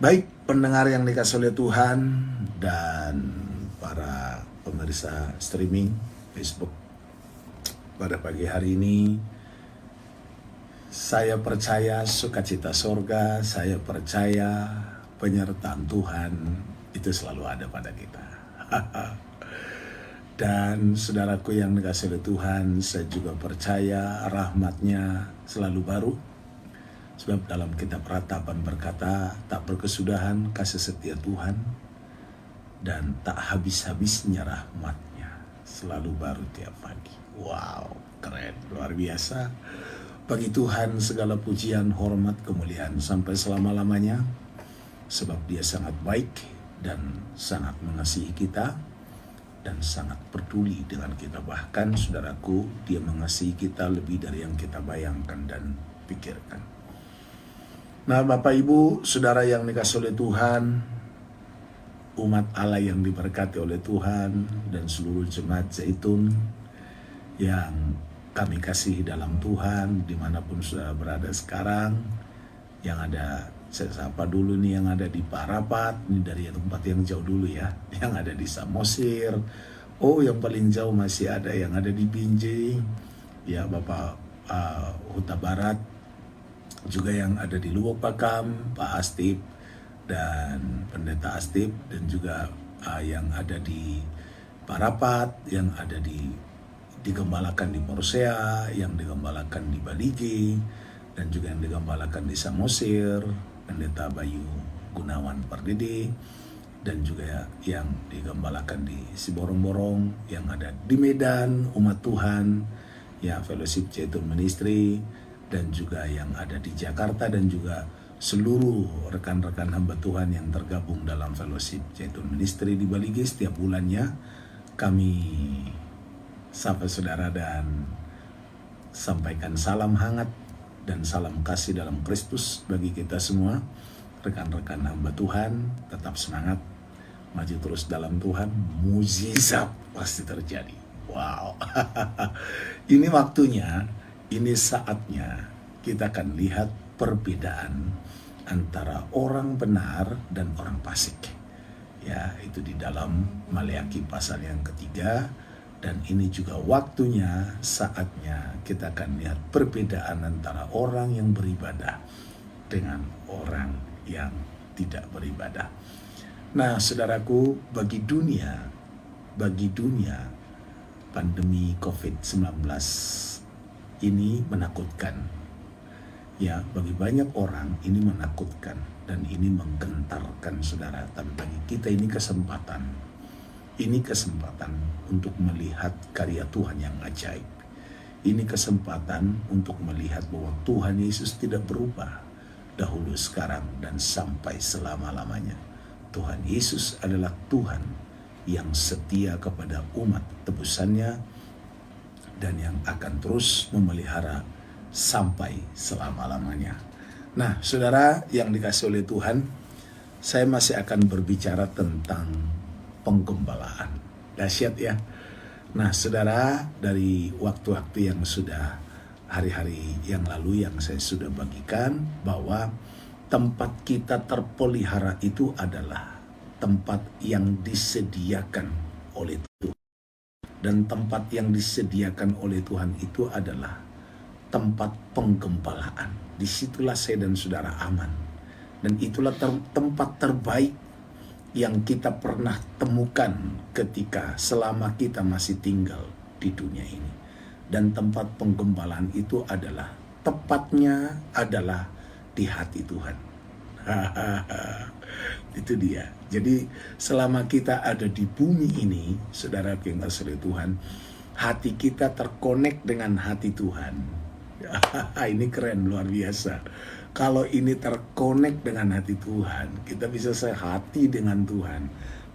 Baik pendengar yang dikasih oleh Tuhan dan para pemirsa streaming Facebook, pada pagi hari ini saya percaya sukacita sorga, saya percaya penyertaan Tuhan itu selalu ada pada kita. Dan saudaraku yang dikasih oleh Tuhan, saya juga percaya rahmat-Nya selalu baru. Sebab dalam kitab Ratapan berkata, tak berkesudahan kasih setia Tuhan, dan tak habis-habisnya rahmat-Nya, selalu baru tiap pagi. Wow, keren, luar biasa. Bagi Tuhan segala pujian, hormat, kemuliaan sampai selama-lamanya. Sebab Dia sangat baik dan sangat mengasihi kita, dan sangat peduli dengan kita. Bahkan saudaraku, Dia mengasihi kita lebih dari yang kita bayangkan dan pikirkan. Nah, Bapak Ibu, saudara yang dikasih oleh Tuhan, umat Allah yang diberkati oleh Tuhan, dan seluruh jemaat Zaitun yang kami kasih dalam Tuhan, dimanapun saudara berada sekarang, yang ada, saya sapa dulu nih yang ada di Parapat, ini dari tempat yang jauh dulu ya, yang ada di Samosir, yang paling jauh masih ada yang ada di Binjai, ya Bapak Huta Barat, juga yang ada di Lubuk Pakam, Pak Astip dan Pendeta Astip, dan juga yang ada di Parapat, yang ada digembalakan di Porsea, yang digembalakan di Baligi, dan juga yang digembalakan di Samosir, Pendeta Bayu Gunawan Pardede, dan juga yang digembalakan di Siborong-borong, yang ada di Medan, umat Tuhan, ya Fellowship Zaitun Ministry, dan juga yang ada di Jakarta, dan juga seluruh rekan-rekan hamba Tuhan yang tergabung dalam Fellowship Zaitun Ministry di Baligi. Setiap bulannya kami sapa saudara dan sampaikan salam hangat dan salam kasih dalam Kristus bagi kita semua. Rekan-rekan hamba Tuhan, tetap semangat, maju terus dalam Tuhan, mukjizat pasti terjadi. Wow. Ini waktunya, ini saatnya kita akan lihat perbedaan antara orang benar dan orang fasik. Ya, itu di dalam Maleakhi pasal yang ketiga, dan ini juga waktunya, saatnya kita akan lihat perbedaan antara orang yang beribadah dengan orang yang tidak beribadah. Nah, saudaraku, bagi dunia pandemi COVID-19 ini menakutkan. Ya, bagi banyak orang ini menakutkan dan ini menggentarkan saudara. Tapi bagi kita ini kesempatan. Ini kesempatan untuk melihat karya Tuhan yang ajaib. Ini kesempatan untuk melihat bahwa Tuhan Yesus tidak berubah dahulu, sekarang, dan sampai selama-lamanya. Tuhan Yesus adalah Tuhan yang setia kepada umat tebusannya, dan yang akan terus memelihara sampai selama-lamanya. Nah, saudara yang dikasih oleh Tuhan, saya masih akan berbicara tentang penggembalaan. Dahsyat ya. Nah, saudara, dari waktu-waktu yang sudah, hari-hari yang lalu yang saya sudah bagikan, bahwa tempat kita terpelihara itu adalah tempat yang disediakan oleh Tuhan. Dan tempat yang disediakan oleh Tuhan itu adalah tempat penggembalaan. Disitulah saya dan saudara aman. Dan itulah tempat terbaik yang kita pernah temukan ketika selama kita masih tinggal di dunia ini. Dan tempat penggembalaan itu adalah, tepatnya adalah di hati Tuhan. Itu dia. Jadi selama kita ada di bumi ini, saudara yang kasih Tuhan, hati kita terkonek dengan hati Tuhan. Ini keren, luar biasa. Kalau ini terkonek dengan hati Tuhan, kita bisa sehati dengan Tuhan.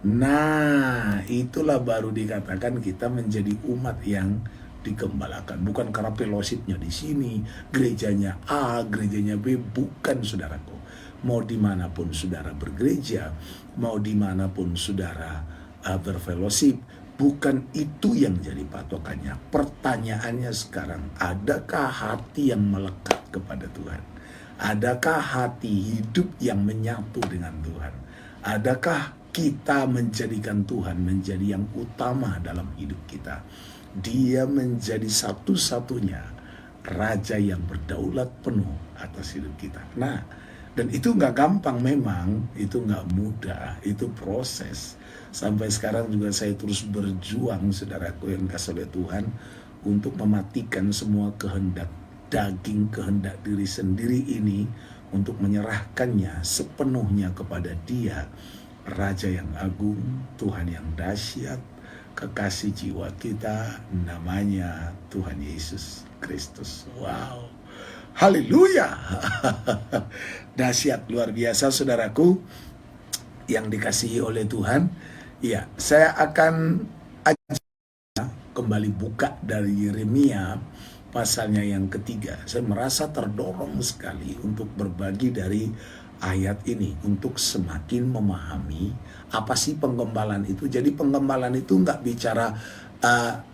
Nah, itulah baru dikatakan kita menjadi umat yang digembalakan. Bukan karena fellowshipnya di sini, gerejanya A, gerejanya B, bukan saudaraku. Mau dimanapun saudara bergereja, mau dimanapun saudara berfellowship, bukan itu yang jadi patokannya. Pertanyaannya sekarang, adakah hati yang melekat kepada Tuhan? Adakah hati hidup yang menyatu dengan Tuhan? Adakah kita menjadikan Tuhan menjadi yang utama dalam hidup kita? Dia menjadi satu-satunya Raja yang berdaulat penuh atas hidup kita. Nah, dan itu nggak gampang memang, itu nggak mudah, itu proses. Sampai sekarang juga saya terus berjuang, saudaraku yang kasih oleh Tuhan, untuk mematikan semua kehendak daging, kehendak diri sendiri ini, untuk menyerahkannya sepenuhnya kepada Dia, Raja yang agung, Tuhan yang dahsyat, kekasih jiwa kita, namanya Tuhan Yesus Kristus. Wow, haleluya. Dahsyat, luar biasa, saudaraku yang dikasihi oleh Tuhan. Ya, saya akan kembali buka dari Yeremia pasalnya yang ketiga. Saya merasa terdorong sekali untuk berbagi dari ayat ini, untuk semakin memahami apa sih penggembalaan itu. Jadi penggembalaan itu nggak bicara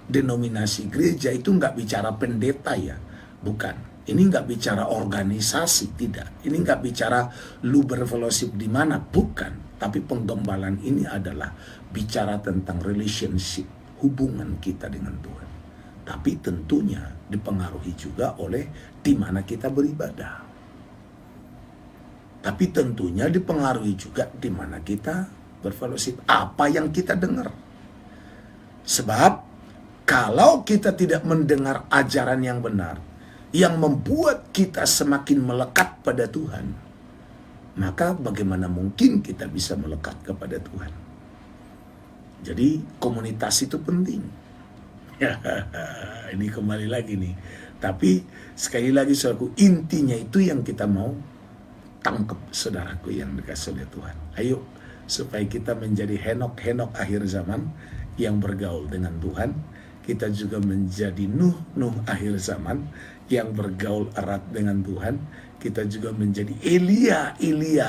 denominasi gereja, itu nggak bicara pendeta ya, bukan. Ini nggak bicara organisasi, tidak. Ini nggak bicara lu berfellowship di mana, bukan. Tapi penggembalaan ini adalah bicara tentang relationship, hubungan kita dengan Tuhan. Tapi tentunya dipengaruhi juga oleh di mana kita beribadah. Tapi tentunya dipengaruhi juga di mana kita berfellowship, apa yang kita dengar. Sebab kalau kita tidak mendengar ajaran yang benar, yang membuat kita semakin melekat pada Tuhan, maka bagaimana mungkin kita bisa melekat kepada Tuhan? Jadi komunitas itu penting. Ini kembali lagi nih. Tapi sekali lagi saudaraku, intinya itu yang kita mau tangkap, saudaraku yang dikasih oleh Tuhan. Ayo, supaya kita menjadi Henok akhir zaman yang bergaul dengan Tuhan. Kita juga menjadi Nuh akhir zaman yang bergaul erat dengan Tuhan. Kita juga menjadi Elia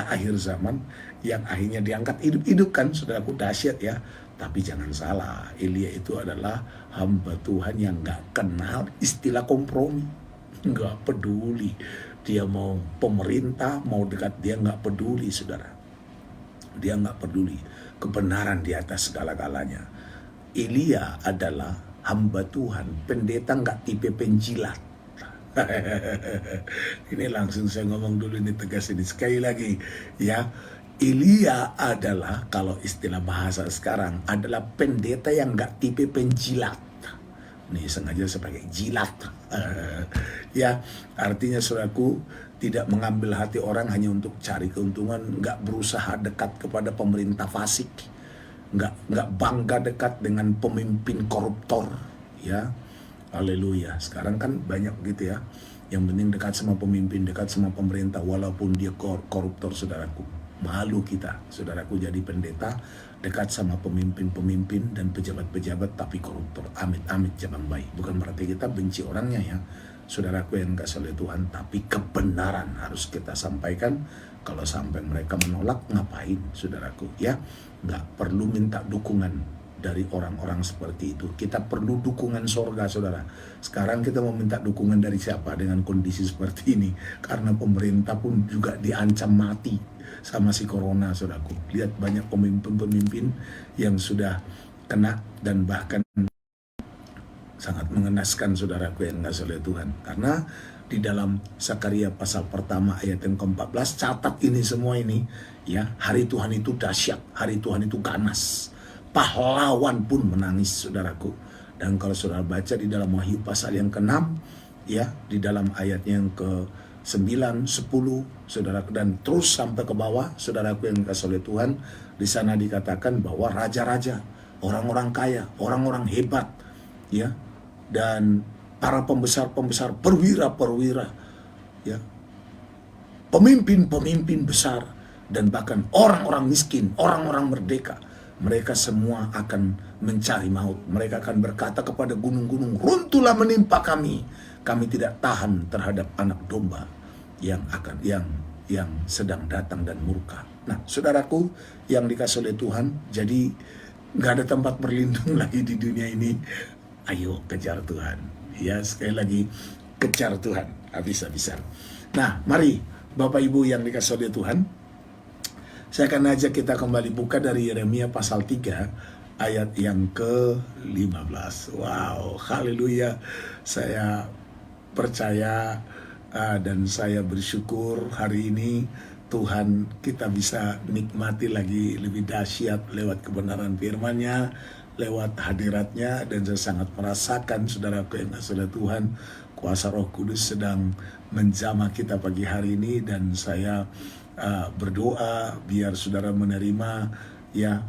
akhir zaman yang akhirnya diangkat hidup-hidup, kan saudaraku, dahsyat ya. Tapi jangan salah, Elia itu adalah hamba Tuhan yang gak kenal istilah kompromi. Gak peduli dia mau pemerintah, mau dekat, dia gak peduli, saudara. Dia gak peduli, kebenaran di atas segala-galanya. Elia adalah hamba Tuhan, pendeta gak tipe penjilat. Ini langsung saya ngomong dulu, ini tegas ini sekali lagi ya. Elia adalah, kalau istilah bahasa sekarang, adalah pendeta yang gak tipe penjilat. Nih sengaja sebagai jilat. Ya, artinya saudaraku, tidak mengambil hati orang hanya untuk cari keuntungan, gak berusaha dekat kepada pemerintah fasik, gak bangga dekat dengan pemimpin koruptor. Ya, haleluya. Sekarang kan banyak gitu ya, yang penting dekat sama pemimpin, dekat sama pemerintah, walaupun dia koruptor, saudaraku. Malu kita, saudaraku, jadi pendeta dekat sama pemimpin-pemimpin dan pejabat-pejabat tapi koruptor. Amit-amit jangan baik. Bukan berarti kita benci orangnya ya, saudaraku yang kasih oleh Tuhan. Tapi kebenaran harus kita sampaikan. Kalau sampai mereka menolak, ngapain, saudaraku ya. Nggak perlu minta dukungan dari orang-orang seperti itu. Kita perlu dukungan sorga, saudara. Sekarang kita mau minta dukungan dari siapa dengan kondisi seperti ini? Karena pemerintah pun juga diancam mati sama si corona, saudaraku. Lihat banyak pemimpin-pemimpin yang sudah kena dan bahkan sangat mengenaskan, saudaraku yang kasih oleh Tuhan. Karena di dalam Zakaria pasal pertama ayat yang ke-14, catat ini semua ini ya. Hari Tuhan itu dahsyat, hari Tuhan itu ganas. Pahlawan pun menangis, saudaraku. Dan kalau saudara baca di dalam Wahyu pasal yang ke-6 ya, di dalam ayatnya yang ke-9, 10, saudaraku, dan terus sampai ke bawah, saudaraku yang dikasih oleh Tuhan, di sana dikatakan bahwa raja-raja, orang-orang kaya, orang-orang hebat ya, dan para pembesar-pembesar, perwira-perwira ya, pemimpin-pemimpin besar, dan bahkan orang-orang miskin, orang-orang merdeka, mereka semua akan mencari maut. Mereka akan berkata kepada gunung-gunung, runtuhlah menimpa kami. Kami tidak tahan terhadap anak domba yang sedang datang dan murka. Nah, saudaraku yang dikasih oleh Tuhan, jadi nggak ada tempat berlindung lagi di dunia ini. Ayo kejar Tuhan. Ya, sekali lagi, kejar Tuhan habis-habisan. Nah, mari Bapak Ibu yang dikasih oleh Tuhan, saya akan ajak kita kembali buka dari Yeremia pasal 3 ayat yang ke-15. Wow, haleluya. Saya percaya dan saya bersyukur hari ini Tuhan kita bisa nikmati lagi lebih dahsyat lewat kebenaran firman-Nya, lewat hadiratnya, dan saya sangat merasakan saudaraku yang kasih oleh Tuhan, kuasa Roh Kudus sedang menjamah kita pagi hari ini, dan saya berdoa biar saudara menerima ya,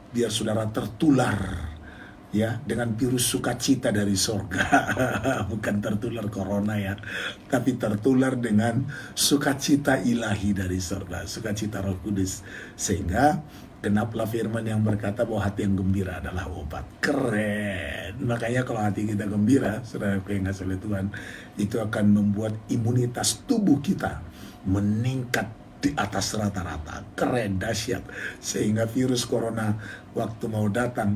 biar saudara tertular ya dengan virus sukacita dari sorga. Bukan tertular corona ya, tapi tertular dengan sukacita ilahi dari sorga, sukacita Roh Kudus, sehingga genaplah firman yang berkata bahwa hati yang gembira adalah obat. Keren. Makanya kalau hati kita gembira, saudara yang kasih oleh Tuhan, itu akan membuat imunitas tubuh kita meningkat di atas rata-rata. Keren, dahsyat. Sehingga virus corona waktu mau datang,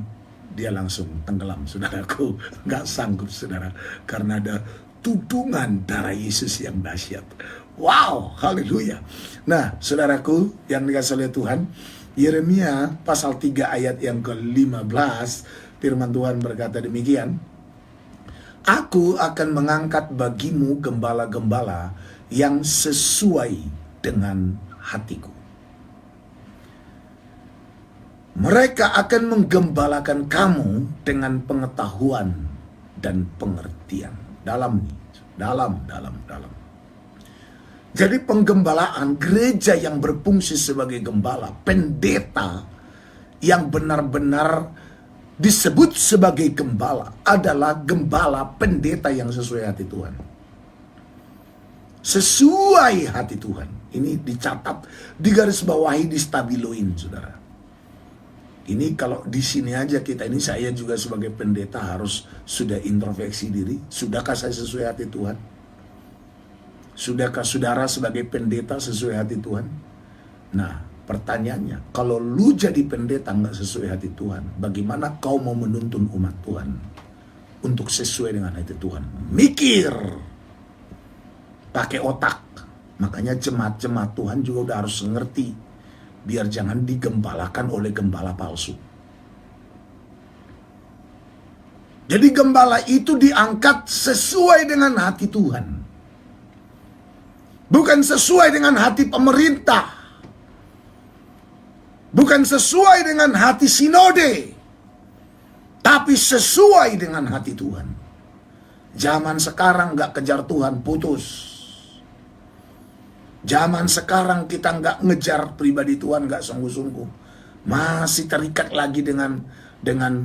dia langsung tenggelam, saudaraku. Nggak sanggup, saudara. Karena ada tudungan darah Yesus yang dahsyat. Wow, haleluya. Nah, saudaraku yang dikasih oleh Tuhan, Yeremia pasal 3 ayat yang ke-15, firman Tuhan berkata demikian, Aku akan mengangkat bagimu gembala-gembala yang sesuai dengan hatiku. Mereka akan menggembalakan kamu dengan pengetahuan dan pengertian. Dalam. Jadi penggembalaan, gereja yang berfungsi sebagai gembala, pendeta yang benar-benar disebut sebagai gembala adalah gembala pendeta yang sesuai hati Tuhan. Sesuai hati Tuhan. Ini dicatat, digarisbawahi, distabiloin, saudara. Ini kalau di sini aja kita, ini saya juga sebagai pendeta harus sudah introspeksi diri. Sudahkah saya sesuai hati Tuhan? Sudahkah saudara sebagai pendeta sesuai hati Tuhan? Nah, pertanyaannya, kalau lu jadi pendeta nggak sesuai hati Tuhan, bagaimana kau mau menuntun umat Tuhan untuk sesuai dengan hati Tuhan? Mikir, pakai otak. Makanya jemaat-jemaat Tuhan juga udah harus ngerti, biar jangan digembalakan oleh gembala palsu. Jadi gembala itu diangkat sesuai dengan hati Tuhan, bukan sesuai dengan hati pemerintah, bukan sesuai dengan hati sinode, tapi sesuai dengan hati Tuhan. Zaman sekarang gak kejar Tuhan, putus. Zaman sekarang kita nggak ngejar pribadi Tuhan, nggak sungguh-sungguh. Masih terikat lagi dengan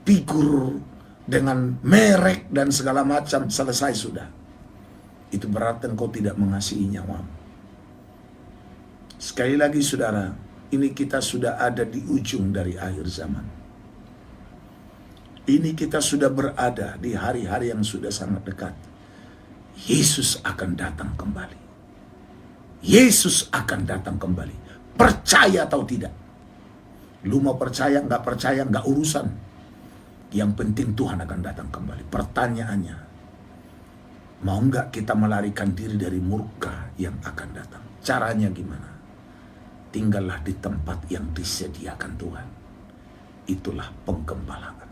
figur, dengan merek dan segala macam. Selesai sudah. Itu berarti engkau tidak mengasihi nyawamu. Sekali lagi saudara, ini kita sudah ada di ujung dari akhir zaman. Ini kita sudah berada di hari-hari yang sudah sangat dekat. Yesus akan datang kembali. Yesus akan datang kembali. Percaya atau tidak. Lu mau percaya, nggak urusan. Yang penting Tuhan akan datang kembali. Pertanyaannya, mau nggak kita melarikan diri dari murka yang akan datang? Caranya gimana? Tinggallah di tempat yang disediakan Tuhan. Itulah penggembalaan.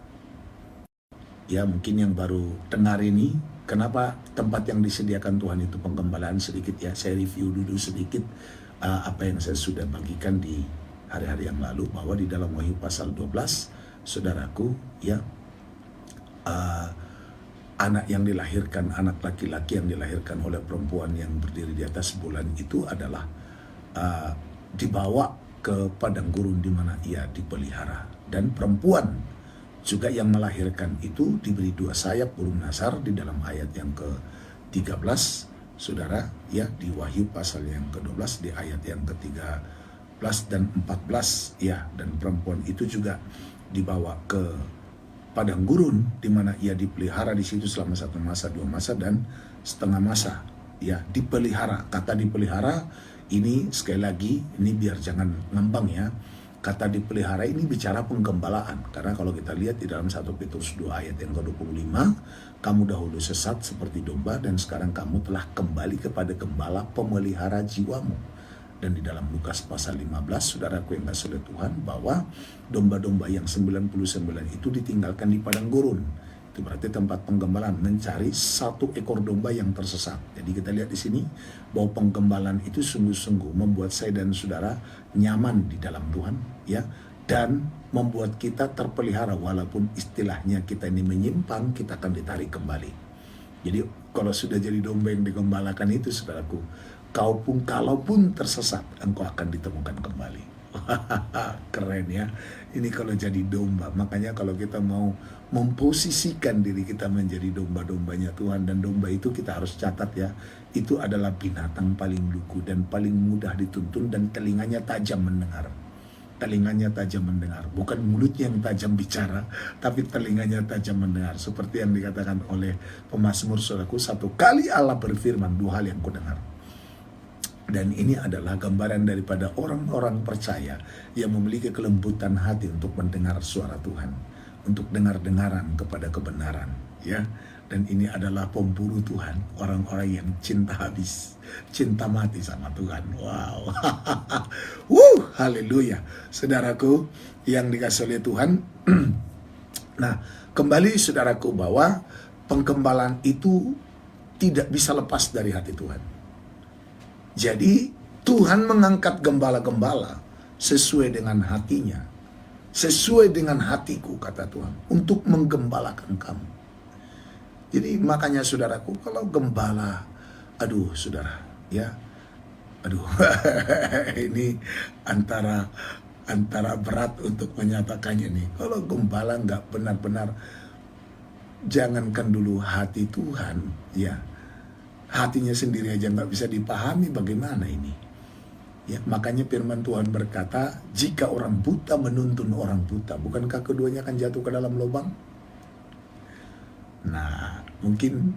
Ya, mungkin yang baru dengar ini, kenapa tempat yang disediakan Tuhan itu penggembalaan, sedikit ya, saya review dulu sedikit apa yang saya sudah bagikan di hari-hari yang lalu, bahwa di dalam Wahyu pasal 12, saudaraku, ya, anak yang dilahirkan, anak laki-laki yang dilahirkan oleh perempuan yang berdiri di atas bulan itu adalah dibawa ke padang gurun di mana ia dipelihara, dan perempuan juga yang melahirkan itu diberi 2 sayap burung nasar di dalam ayat yang ke-13, saudara, ya, di Wahyu pasal yang ke-12 di ayat yang ke-13 dan 14, ya, dan perempuan itu juga dibawa ke padang gurun di mana ia dipelihara di situ selama 1 masa, 2 masa, dan setengah masa, ya, dipelihara. Kata dipelihara ini sekali lagi, ini biar jangan ngambang ya. Kata dipelihara ini bicara penggembalaan. Karena kalau kita lihat di dalam 1 Petrus 2 ayat yang ke-25, kamu dahulu sesat seperti domba dan sekarang kamu telah kembali kepada gembala pemelihara jiwamu. Dan di dalam Lukas pasal 15, saudaraku yang kasih oleh Tuhan, bahwa domba-domba yang 99 itu ditinggalkan di padang gurun. Itu berarti tempat penggembalaan, mencari satu ekor domba yang tersesat. Jadi kita lihat di sini bahwa penggembalaan itu sungguh-sungguh membuat saya dan saudara nyaman di dalam Tuhan, ya, dan membuat kita terpelihara walaupun istilahnya kita ini menyimpang, kita akan ditarik kembali. Jadi kalau sudah jadi domba yang digembalakan itu, saudaraku, kalaupun tersesat, engkau akan ditemukan kembali. Keren ya, ini kalau jadi domba. Makanya kalau kita mau memposisikan diri kita menjadi domba-dombanya Tuhan, dan domba itu kita harus catat ya, itu adalah binatang paling lugu dan paling mudah dituntun, dan telinganya tajam mendengar. Telinganya tajam mendengar, bukan mulutnya yang tajam bicara, tapi telinganya tajam mendengar. Seperti yang dikatakan oleh pemazmur, saudaraku, satu kali Allah berfirman, dua hal yang kudengar. Dan ini adalah gambaran daripada orang-orang percaya yang memiliki kelembutan hati untuk mendengar suara Tuhan, untuk dengar-dengaran kepada kebenaran, ya. Dan ini adalah pemburu Tuhan, orang-orang yang cinta habis, cinta mati sama Tuhan. Wow. Haleluya. Saudaraku yang dikasih oleh Tuhan. Nah, kembali saudaraku, bahwa penggembalaan itu tidak bisa lepas dari hati Tuhan. Jadi Tuhan mengangkat gembala-gembala sesuai dengan hatinya, sesuai dengan hatiku, kata Tuhan, untuk menggembalakan kamu. Jadi makanya saudaraku, kalau gembala, aduh saudara, ya, aduh, ini antara berat untuk menyatakannya nih. Kalau gembala nggak benar-benar, jangankan dulu hati Tuhan, ya, hatinya sendiri aja nggak bisa dipahami, bagaimana ini? Ya, makanya firman Tuhan berkata, jika orang buta menuntun orang buta, bukankah keduanya akan jatuh ke dalam lubang? Nah, mungkin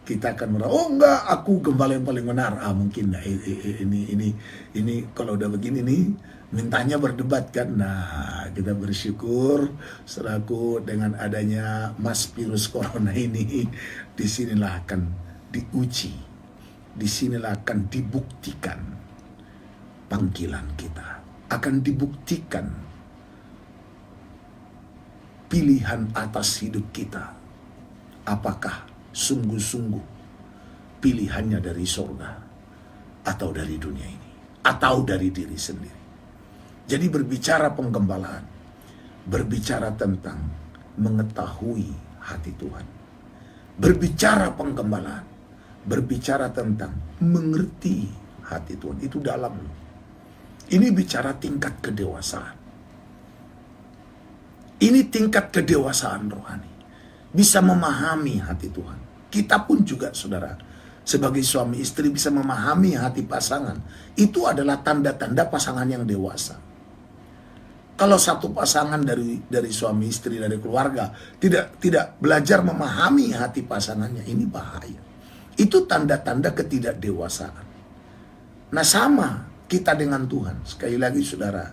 kita akan merasa, oh enggak, aku gembala yang paling benar. Mungkin nah, ini kalau udah begini nih, mintanya berdebat kan. Nah, kita bersyukur selaku dengan adanya Mas virus corona ini, disinilah akan diuji, disinilah akan dibuktikan panggilan kita, akan dibuktikan pilihan atas hidup kita, apakah sungguh-sungguh pilihannya dari surga atau dari dunia ini, atau dari diri sendiri. Jadi berbicara penggembalaan, berbicara tentang mengetahui hati Tuhan. Berbicara penggembalaan, berbicara tentang mengerti hati Tuhan, itu dalam. Ini bicara tingkat kedewasaan. Ini tingkat kedewasaan rohani. Bisa memahami hati Tuhan. Kita pun juga, saudara, sebagai suami istri bisa memahami hati pasangan. Itu adalah tanda-tanda pasangan yang dewasa. Kalau satu pasangan dari suami istri, dari keluarga tidak belajar memahami hati pasangannya, ini bahaya. Itu tanda-tanda ketidakdewasaan. Nah, sama kita dengan Tuhan. Sekali lagi saudara,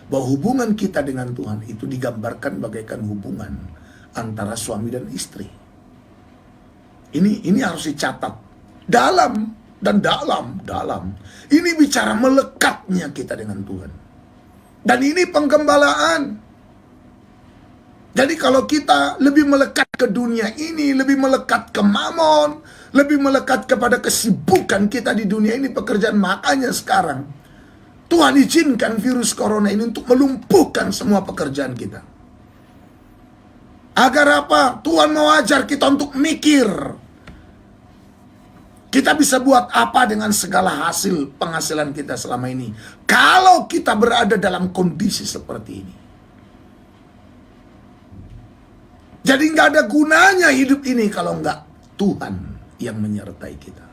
bahwa hubungan kita dengan Tuhan itu digambarkan bagaikan hubungan antara suami dan istri. Ini harus dicatat. Dalam dan dalam. Ini bicara melekatnya kita dengan Tuhan. Dan ini penggembalaan. Jadi kalau kita lebih melekat ke dunia ini, lebih melekat ke mamon, lebih melekat kepada kesibukan kita di dunia ini, pekerjaan, makanya sekarang Tuhan izinkan virus corona ini untuk melumpuhkan semua pekerjaan kita. Agar apa? Tuhan mau ajar kita untuk mikir. Kita bisa buat apa dengan segala hasil penghasilan kita selama ini, kalau kita berada dalam kondisi seperti ini. Jadi nggak ada gunanya hidup ini kalau nggak Tuhan yang menyertai kita.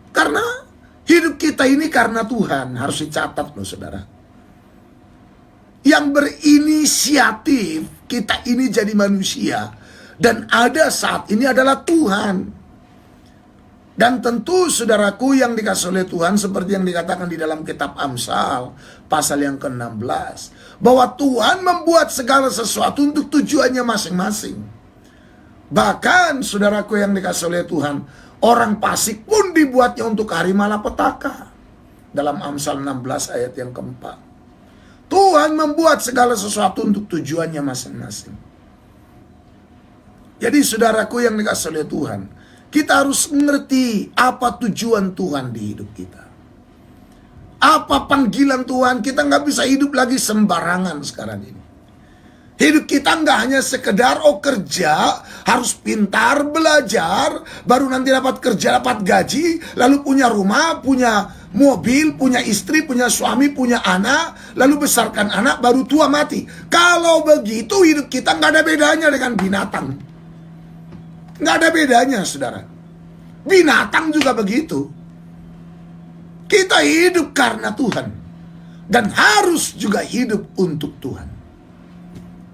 Karena hidup kita ini karena Tuhan, harus dicatat loh saudara. Yang berinisiatif kita ini jadi manusia, dan ada saat ini adalah Tuhan. Dan tentu saudaraku yang dikasih oleh Tuhan, seperti yang dikatakan di dalam kitab Amsal pasal yang ke-16, bahwa Tuhan membuat segala sesuatu untuk tujuannya masing-masing. Bahkan saudaraku yang dikasih oleh Tuhan, orang fasik pun dibuatnya untuk hari malapetaka. Dalam Amsal 16 ayat yang keempat, Tuhan membuat segala sesuatu untuk tujuannya masing-masing. Jadi saudaraku yang dikasih oleh Tuhan, kita harus mengerti apa tujuan Tuhan di hidup kita. Apa panggilan Tuhan. Kita nggak bisa hidup lagi sembarangan sekarang ini. Hidup kita nggak hanya sekedar kerja, harus pintar, belajar, baru nanti dapat kerja, dapat gaji, lalu punya rumah, punya mobil, punya istri, punya suami, punya anak, lalu besarkan anak, baru tua mati. Kalau begitu hidup kita nggak ada bedanya dengan binatang. Nggak ada bedanya, saudara. Binatang juga begitu. Kita hidup karena Tuhan. Dan harus juga hidup untuk Tuhan.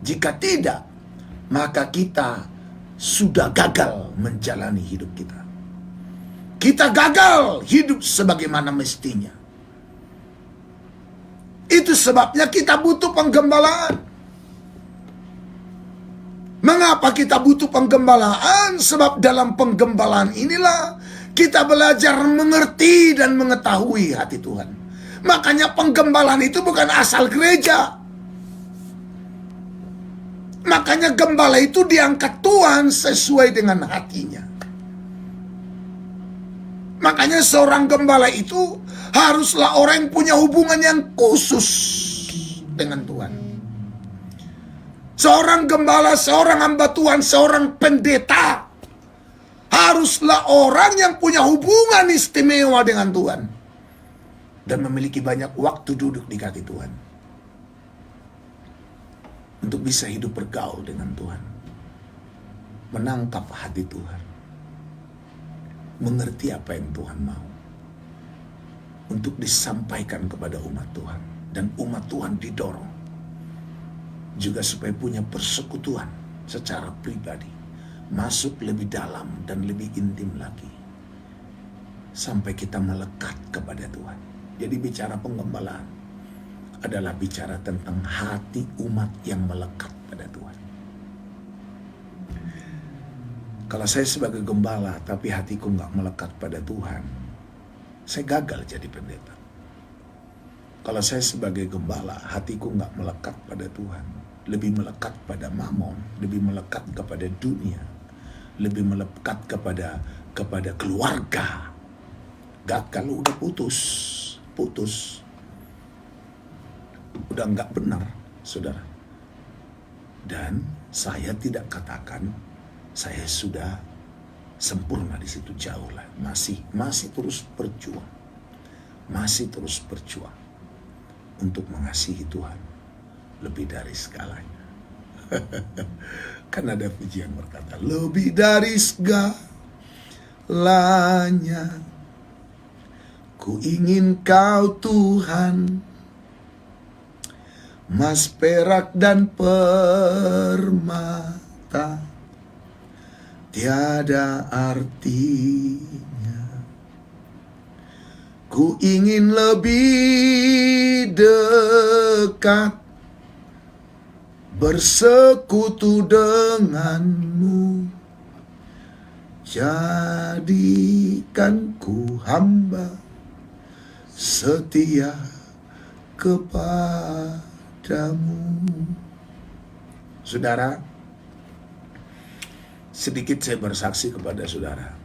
Jika tidak, maka kita sudah gagal menjalani hidup kita. Kita gagal hidup sebagaimana mestinya. Itu sebabnya kita butuh penggembalaan. Mengapa kita butuh penggembalaan? Sebab dalam penggembalaan inilah kita belajar mengerti dan mengetahui hati Tuhan. Makanya penggembalaan itu bukan asal gereja. Makanya gembala itu diangkat Tuhan sesuai dengan hatinya. Makanya seorang gembala itu haruslah orang yang punya hubungan yang khusus dengan Tuhan. Seorang gembala, seorang hamba Tuhan, seorang pendeta haruslah orang yang punya hubungan istimewa dengan Tuhan dan memiliki banyak waktu duduk di kaki Tuhan untuk bisa hidup bergaul dengan Tuhan, menangkap hati Tuhan, mengerti apa yang Tuhan mau untuk disampaikan kepada umat Tuhan, dan umat Tuhan didorong juga supaya punya persekutuan secara pribadi, masuk lebih dalam dan lebih intim lagi sampai kita melekat kepada Tuhan. Jadi bicara penggembalaan adalah bicara tentang hati umat yang melekat pada Tuhan. Kalau saya sebagai gembala tapi hatiku nggak melekat pada Tuhan, saya gagal jadi pendeta. Kalau saya sebagai gembala hatiku nggak melekat pada Tuhan, lebih melekat pada mamon, lebih melekat kepada dunia, lebih melekat kepada keluarga, gagal, udah putus, udah nggak benar, saudara. Dan saya tidak katakan saya sudah sempurna di situ, jauh lah, masih terus berjuang, untuk mengasihi Tuhan lebih dari segalanya. Kan ada pujian berkata, lebih dari segalanya ku ingin Kau Tuhan, emas, perak, dan permata tiada artinya. Ku ingin lebih dekat, bersekutu denganmu. Jadikan ku hamba setia kepadamu. Saudara, sedikit saya bersaksi kepada saudara.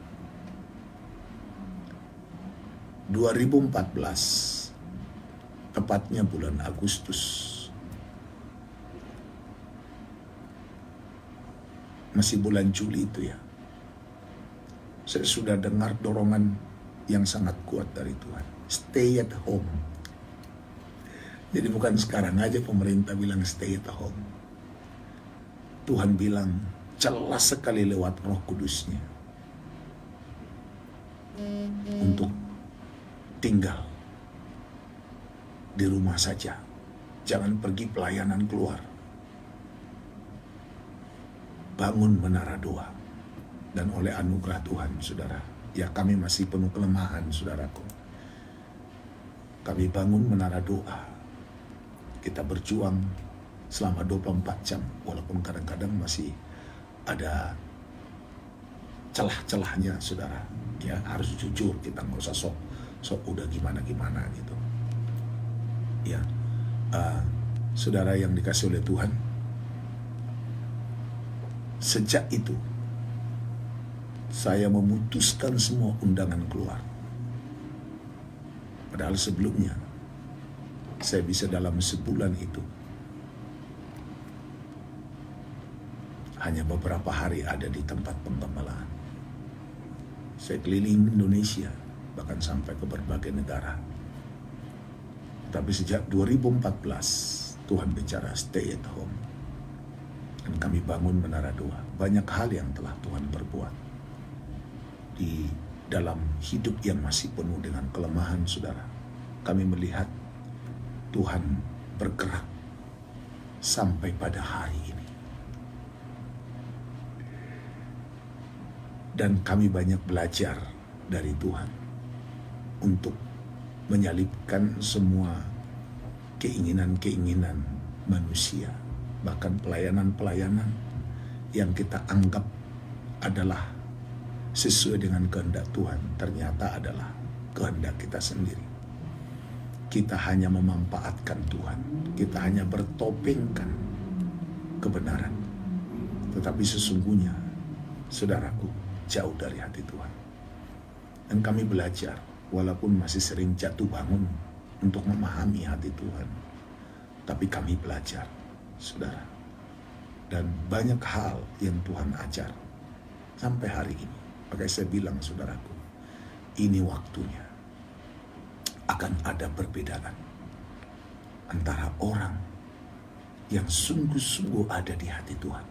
2014, tepatnya bulan Agustus, masih bulan Juli itu ya, saya sudah dengar dorongan yang sangat kuat dari Tuhan. Stay at home. Jadi bukan sekarang aja pemerintah bilang stay at home. Tuhan bilang jelas sekali lewat Roh Kudusnya untuk tinggal di rumah saja. Jangan pergi pelayanan keluar. Bangun menara doa. Dan oleh anugerah Tuhan, saudara, Ya, kami masih penuh kelemahan, saudaraku. Kami bangun menara doa. Kita berjuang selama 24 jam, walaupun kadang-kadang masih ada celah-celahnya, saudara. Ya, harus jujur, kita nggak usah sok udah gimana-gimana gitu. Ya, saudara yang dikasih oleh Tuhan, sejak itu saya memutuskan semua undangan keluar. Padahal sebelumnya saya bisa dalam sebulan itu hanya beberapa hari ada di tempat penggembalaan. Saya keliling Indonesia, bahkan sampai ke berbagai negara. Tapi sejak 2014 Tuhan bicara stay at home. Dan kami bangun menara doa. Banyak hal yang telah Tuhan perbuat di dalam hidup yang masih penuh dengan kelemahan, saudara. Kami melihat Tuhan bergerak sampai pada hari ini. Dan kami banyak belajar dari Tuhan untuk menyalipkan semua keinginan-keinginan manusia, bahkan pelayanan-pelayanan yang kita anggap adalah sesuai dengan kehendak Tuhan, ternyata adalah kehendak kita sendiri. Kita hanya memanfaatkan Tuhan, kita hanya bertopengkan kebenaran, tetapi sesungguhnya, saudaraku, jauh dari hati Tuhan. Dan kami belajar, walaupun masih sering jatuh bangun untuk memahami hati Tuhan, tapi kami belajar, saudara. Dan banyak hal yang Tuhan ajar sampai hari ini. Makanya saya bilang, saudaraku, ini waktunya akan ada perbedaan antara orang yang sungguh-sungguh ada di hati Tuhan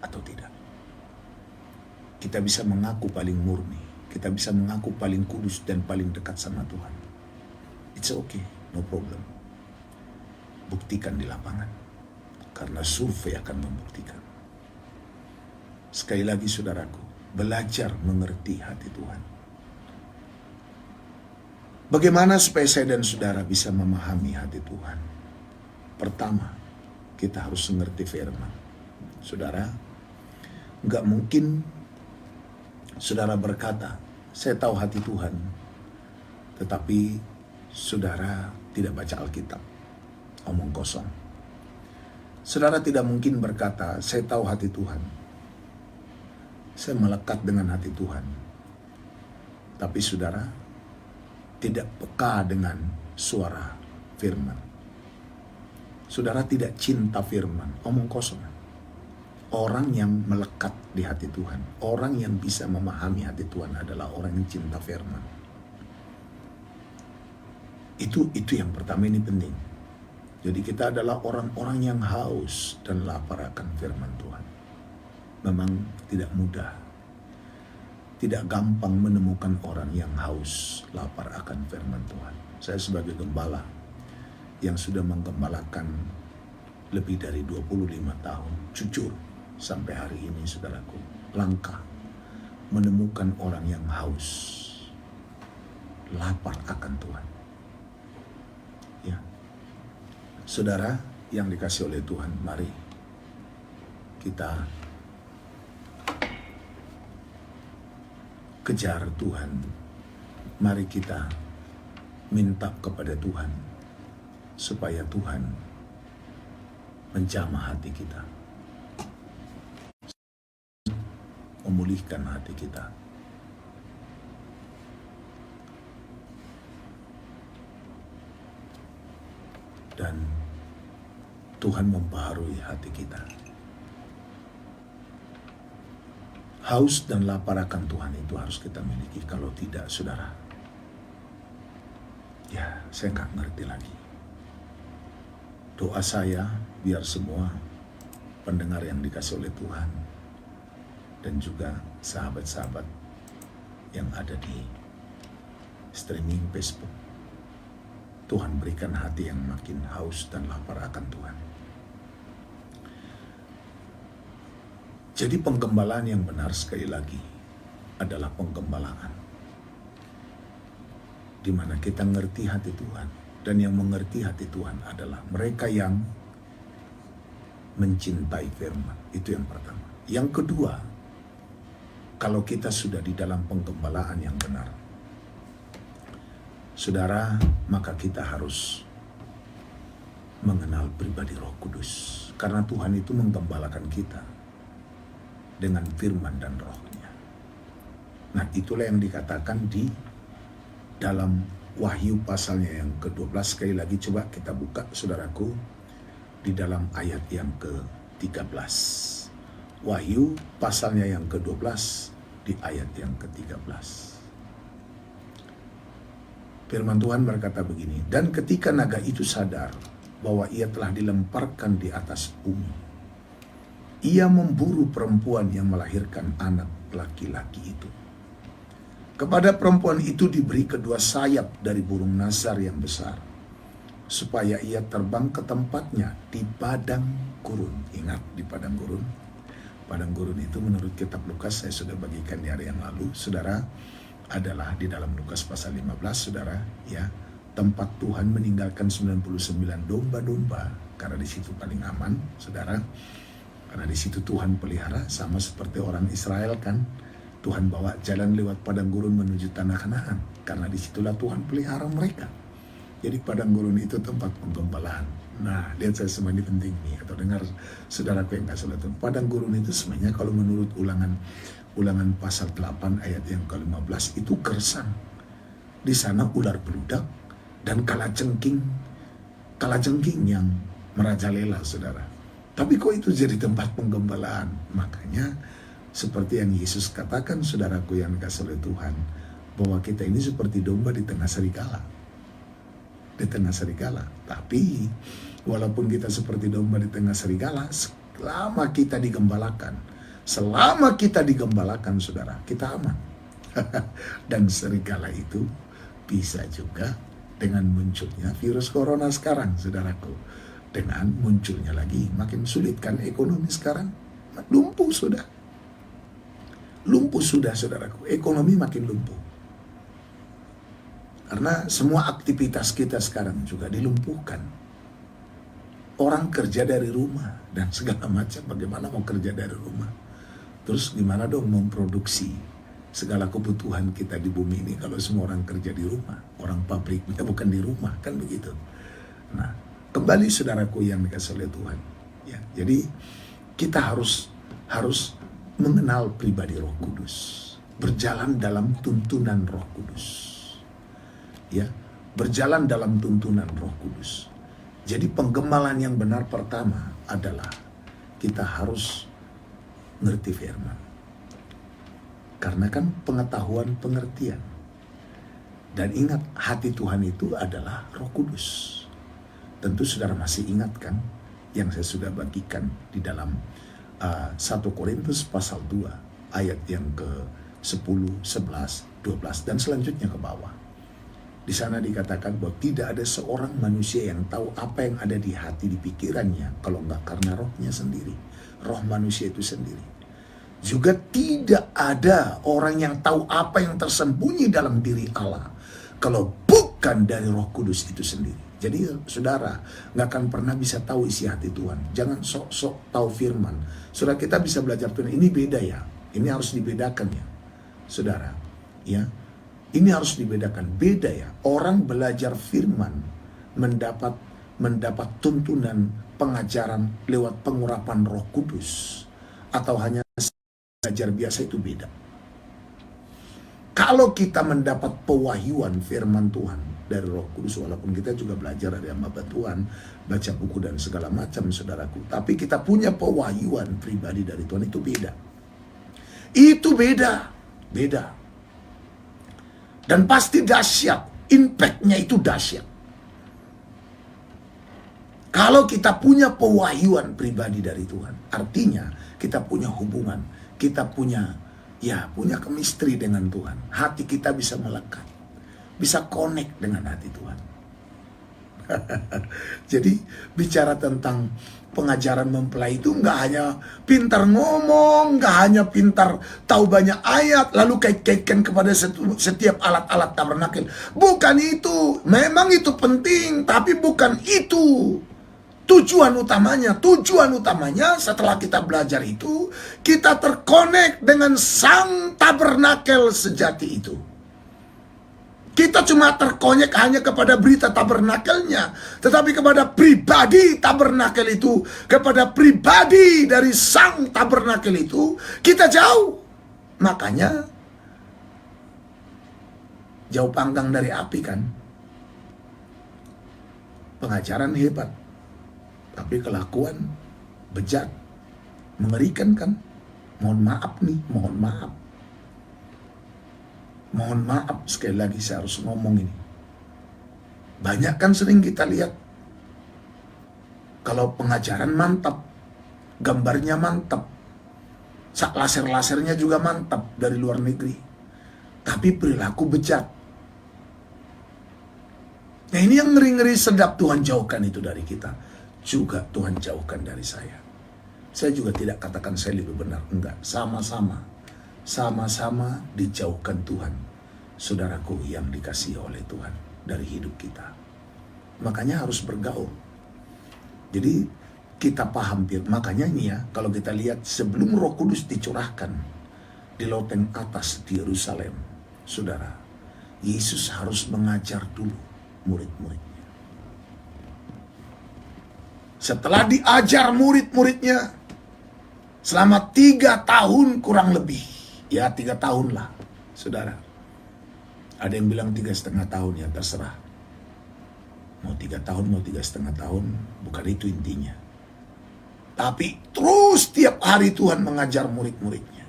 atau tidak. Kita bisa mengaku paling murni, kita bisa mengaku paling kudus dan paling dekat sama Tuhan. It's okay, no problem. Buktikan di lapangan, karena survei akan membuktikan. Sekali lagi, saudaraku, belajar mengerti hati Tuhan. Bagaimana supaya saya dan saudara bisa memahami hati Tuhan? Pertama, kita harus mengerti firman. Saudara, nggak mungkin saudara berkata, saya tahu hati Tuhan, tetapi saudara tidak baca Alkitab. Omong kosong. Saudara tidak mungkin berkata, saya tahu hati Tuhan, saya melekat dengan hati Tuhan, tapi saudara tidak peka dengan suara firman. Saudara tidak cinta firman. Omong kosong. Orang yang melekat di hati Tuhan, orang yang bisa memahami hati Tuhan adalah orang yang cinta firman. Itu yang pertama, ini penting. Jadi kita adalah orang-orang yang haus dan lapar akan firman Tuhan. Memang tidak mudah, tidak gampang menemukan orang yang haus, lapar akan firman Tuhan. Saya sebagai gembala yang sudah menggembalakan lebih dari 25 tahun, jujur sampai hari ini, saudaraku, langkah menemukan orang yang haus, lapar akan Tuhan. Ya, saudara yang dikasih oleh Tuhan, mari kita kejar Tuhan. Mari kita minta kepada Tuhan supaya Tuhan menjamah hati kita, memulihkan hati kita. Dan Tuhan membaharui hati kita. Haus dan lapar akan Tuhan itu harus kita miliki. Kalau tidak, saudara, ya saya nggak ngerti lagi. Doa saya biar semua pendengar yang dikasih oleh Tuhan dan juga sahabat-sahabat yang ada di streaming Facebook, Tuhan berikan hati yang makin haus dan lapar akan Tuhan. Jadi penggembalaan yang benar, sekali lagi, adalah penggembalaan, di mana kita ngerti hati Tuhan. Dan yang mengerti hati Tuhan adalah mereka yang mencintai firman. Itu yang pertama. Yang kedua, kalau kita sudah di dalam penggembalaan yang benar, saudara, maka kita harus mengenal pribadi Roh Kudus. Karena Tuhan itu menggembalakan kita dengan firman dan rohnya. Nah, itulah yang dikatakan di dalam Wahyu pasalnya yang ke-12. Sekali lagi coba kita buka, saudaraku, di dalam ayat yang ke-13. Wahyu pasalnya yang ke-12 di ayat yang ke-13. Firman Tuhan berkata begini, dan ketika naga itu sadar bahwa ia telah dilemparkan di atas bumi, ia memburu perempuan yang melahirkan anak laki-laki itu. Kepada perempuan itu diberi kedua sayap dari burung nazar yang besar, supaya ia terbang ke tempatnya di padang gurun. Ingat, di padang gurun. Padang gurun itu menurut kitab Lukas, saya sudah bagikan di hari yang lalu, saudara, adalah di dalam Lukas pasal 15, saudara, ya, tempat Tuhan meninggalkan 99 domba-domba, karena di situ paling aman, saudara. Karena di situ Tuhan pelihara, sama seperti orang Israel kan, Tuhan bawa jalan lewat padang gurun menuju tanah Kanaan, karena disitulah Tuhan pelihara mereka. Jadi padang gurun itu tempat penggembalaan. Nah, lihat saya semua ini penting nih, atau dengar saudaraku yang kasih lihat. Padang gurun itu sebenarnya kalau menurut ulangan pasal 8 ayat yang ke-15 itu gersang. Di sana ular beludak dan kalajengking yang merajalela, saudara. Tapi kok itu jadi tempat penggembalaan? Makanya seperti yang Yesus katakan, saudaraku yang dikasih oleh Tuhan, bahwa kita ini seperti domba di tengah serigala. Di tengah serigala. Tapi walaupun kita seperti domba di tengah serigala, selama kita digembalakan, saudara, kita aman. Dan serigala itu bisa juga dengan munculnya virus corona sekarang, saudaraku. Dengan munculnya lagi, makin sulit kan ekonomi sekarang. Lumpuh sudah, saudaraku. Ekonomi makin lumpuh. Karena semua aktivitas kita sekarang juga dilumpuhkan. Orang kerja dari rumah dan segala macam. Bagaimana mau kerja dari rumah? Terus gimana dong memproduksi segala kebutuhan kita di bumi ini kalau semua orang kerja di rumah? Orang pabriknya bukan di rumah, kan begitu. Nah, kembali saudaraku yang dikasih oleh Tuhan. Ya, jadi kita harus mengenal pribadi Roh Kudus, berjalan dalam tuntunan Roh Kudus, ya, berjalan dalam tuntunan Roh Kudus. Jadi penggembalaan yang benar pertama adalah kita harus ngerti firman, karena kan pengetahuan pengertian. Dan ingat, hati Tuhan itu adalah Roh Kudus. Tentu saudara masih ingat kan yang saya sudah bagikan di dalam 1 Korintus pasal 2 ayat yang ke-10, 11, 12 dan selanjutnya ke bawah. Di sana dikatakan bahwa tidak ada seorang manusia yang tahu apa yang ada di hati, di pikirannya, kalau enggak karena rohnya sendiri, roh manusia itu sendiri. Juga tidak ada orang yang tahu apa yang tersembunyi dalam diri Allah kalau bukan dari Roh Kudus itu sendiri. Jadi saudara nggak akan pernah bisa tahu isi hati Tuhan. Jangan sok-sok tahu firman. Saudara, kita bisa belajar firman. Ini beda ya. Ini harus dibedakan ya, saudara. Ya, ini harus dibedakan. Beda ya. Orang belajar firman mendapat tuntunan pengajaran lewat pengurapan Roh Kudus atau hanya belajar biasa, itu beda. Kalau kita mendapat pewahyuan firman Tuhan dari Roh Kudus, walaupun kita juga belajar dari hamba Tuhan, baca buku dan segala macam, saudaraku, tapi kita punya pewahyuan pribadi dari Tuhan, itu beda. Itu beda. Dan pasti dahsyat, impact-nya itu dahsyat. Kalau kita punya pewahyuan pribadi dari Tuhan, artinya kita punya hubungan, kita punya chemistry dengan Tuhan. Hati kita bisa melekat, bisa connect dengan hati Tuhan. Jadi bicara tentang pengajaran mempelai itu nggak hanya pintar ngomong, nggak hanya pintar tahu banyak ayat, lalu kait-kaitkan kepada setiap alat-alat tabernakel. Bukan itu, memang itu penting, tapi bukan itu tujuan utamanya. Tujuan utamanya setelah kita belajar itu, kita terkonek dengan sang tabernakel sejati itu. Kita cuma terkonek hanya kepada berita tabernakelnya, tetapi kepada pribadi tabernakel itu, kepada pribadi dari sang tabernakel itu, kita jauh. Makanya jauh panggang dari api kan. Pengajaran hebat, tapi kelakuan bejat, mengerikan kan. Mohon maaf nih, mohon maaf. Mohon maaf, sekali lagi saya harus ngomong ini. Banyak kan sering kita lihat, kalau pengajaran mantap, gambarnya mantap, laser-lasernya juga mantap dari luar negeri, tapi perilaku bejat. Nah ini yang ngeri-ngeri sedap. Tuhan jauhkan itu dari kita. Juga Tuhan jauhkan dari saya. Saya juga tidak katakan saya lebih benar. Enggak, sama-sama dijauhkan Tuhan, saudaraku yang dikasihi oleh Tuhan, dari hidup kita. Makanya harus bergaul. Jadi kita paham, makanya ini ya, kalau kita lihat sebelum Roh Kudus dicurahkan di loteng atas di Yerusalem, saudara, Yesus harus mengajar dulu murid-muridnya. Setelah diajar murid-muridnya selama 3 tahun kurang lebih, ya 3 tahun lah, saudara. Ada yang bilang 3,5 tahun, ya terserah. Mau 3 tahun, mau 3,5 tahun, bukan itu intinya. Tapi terus tiap hari Tuhan mengajar murid-muridnya.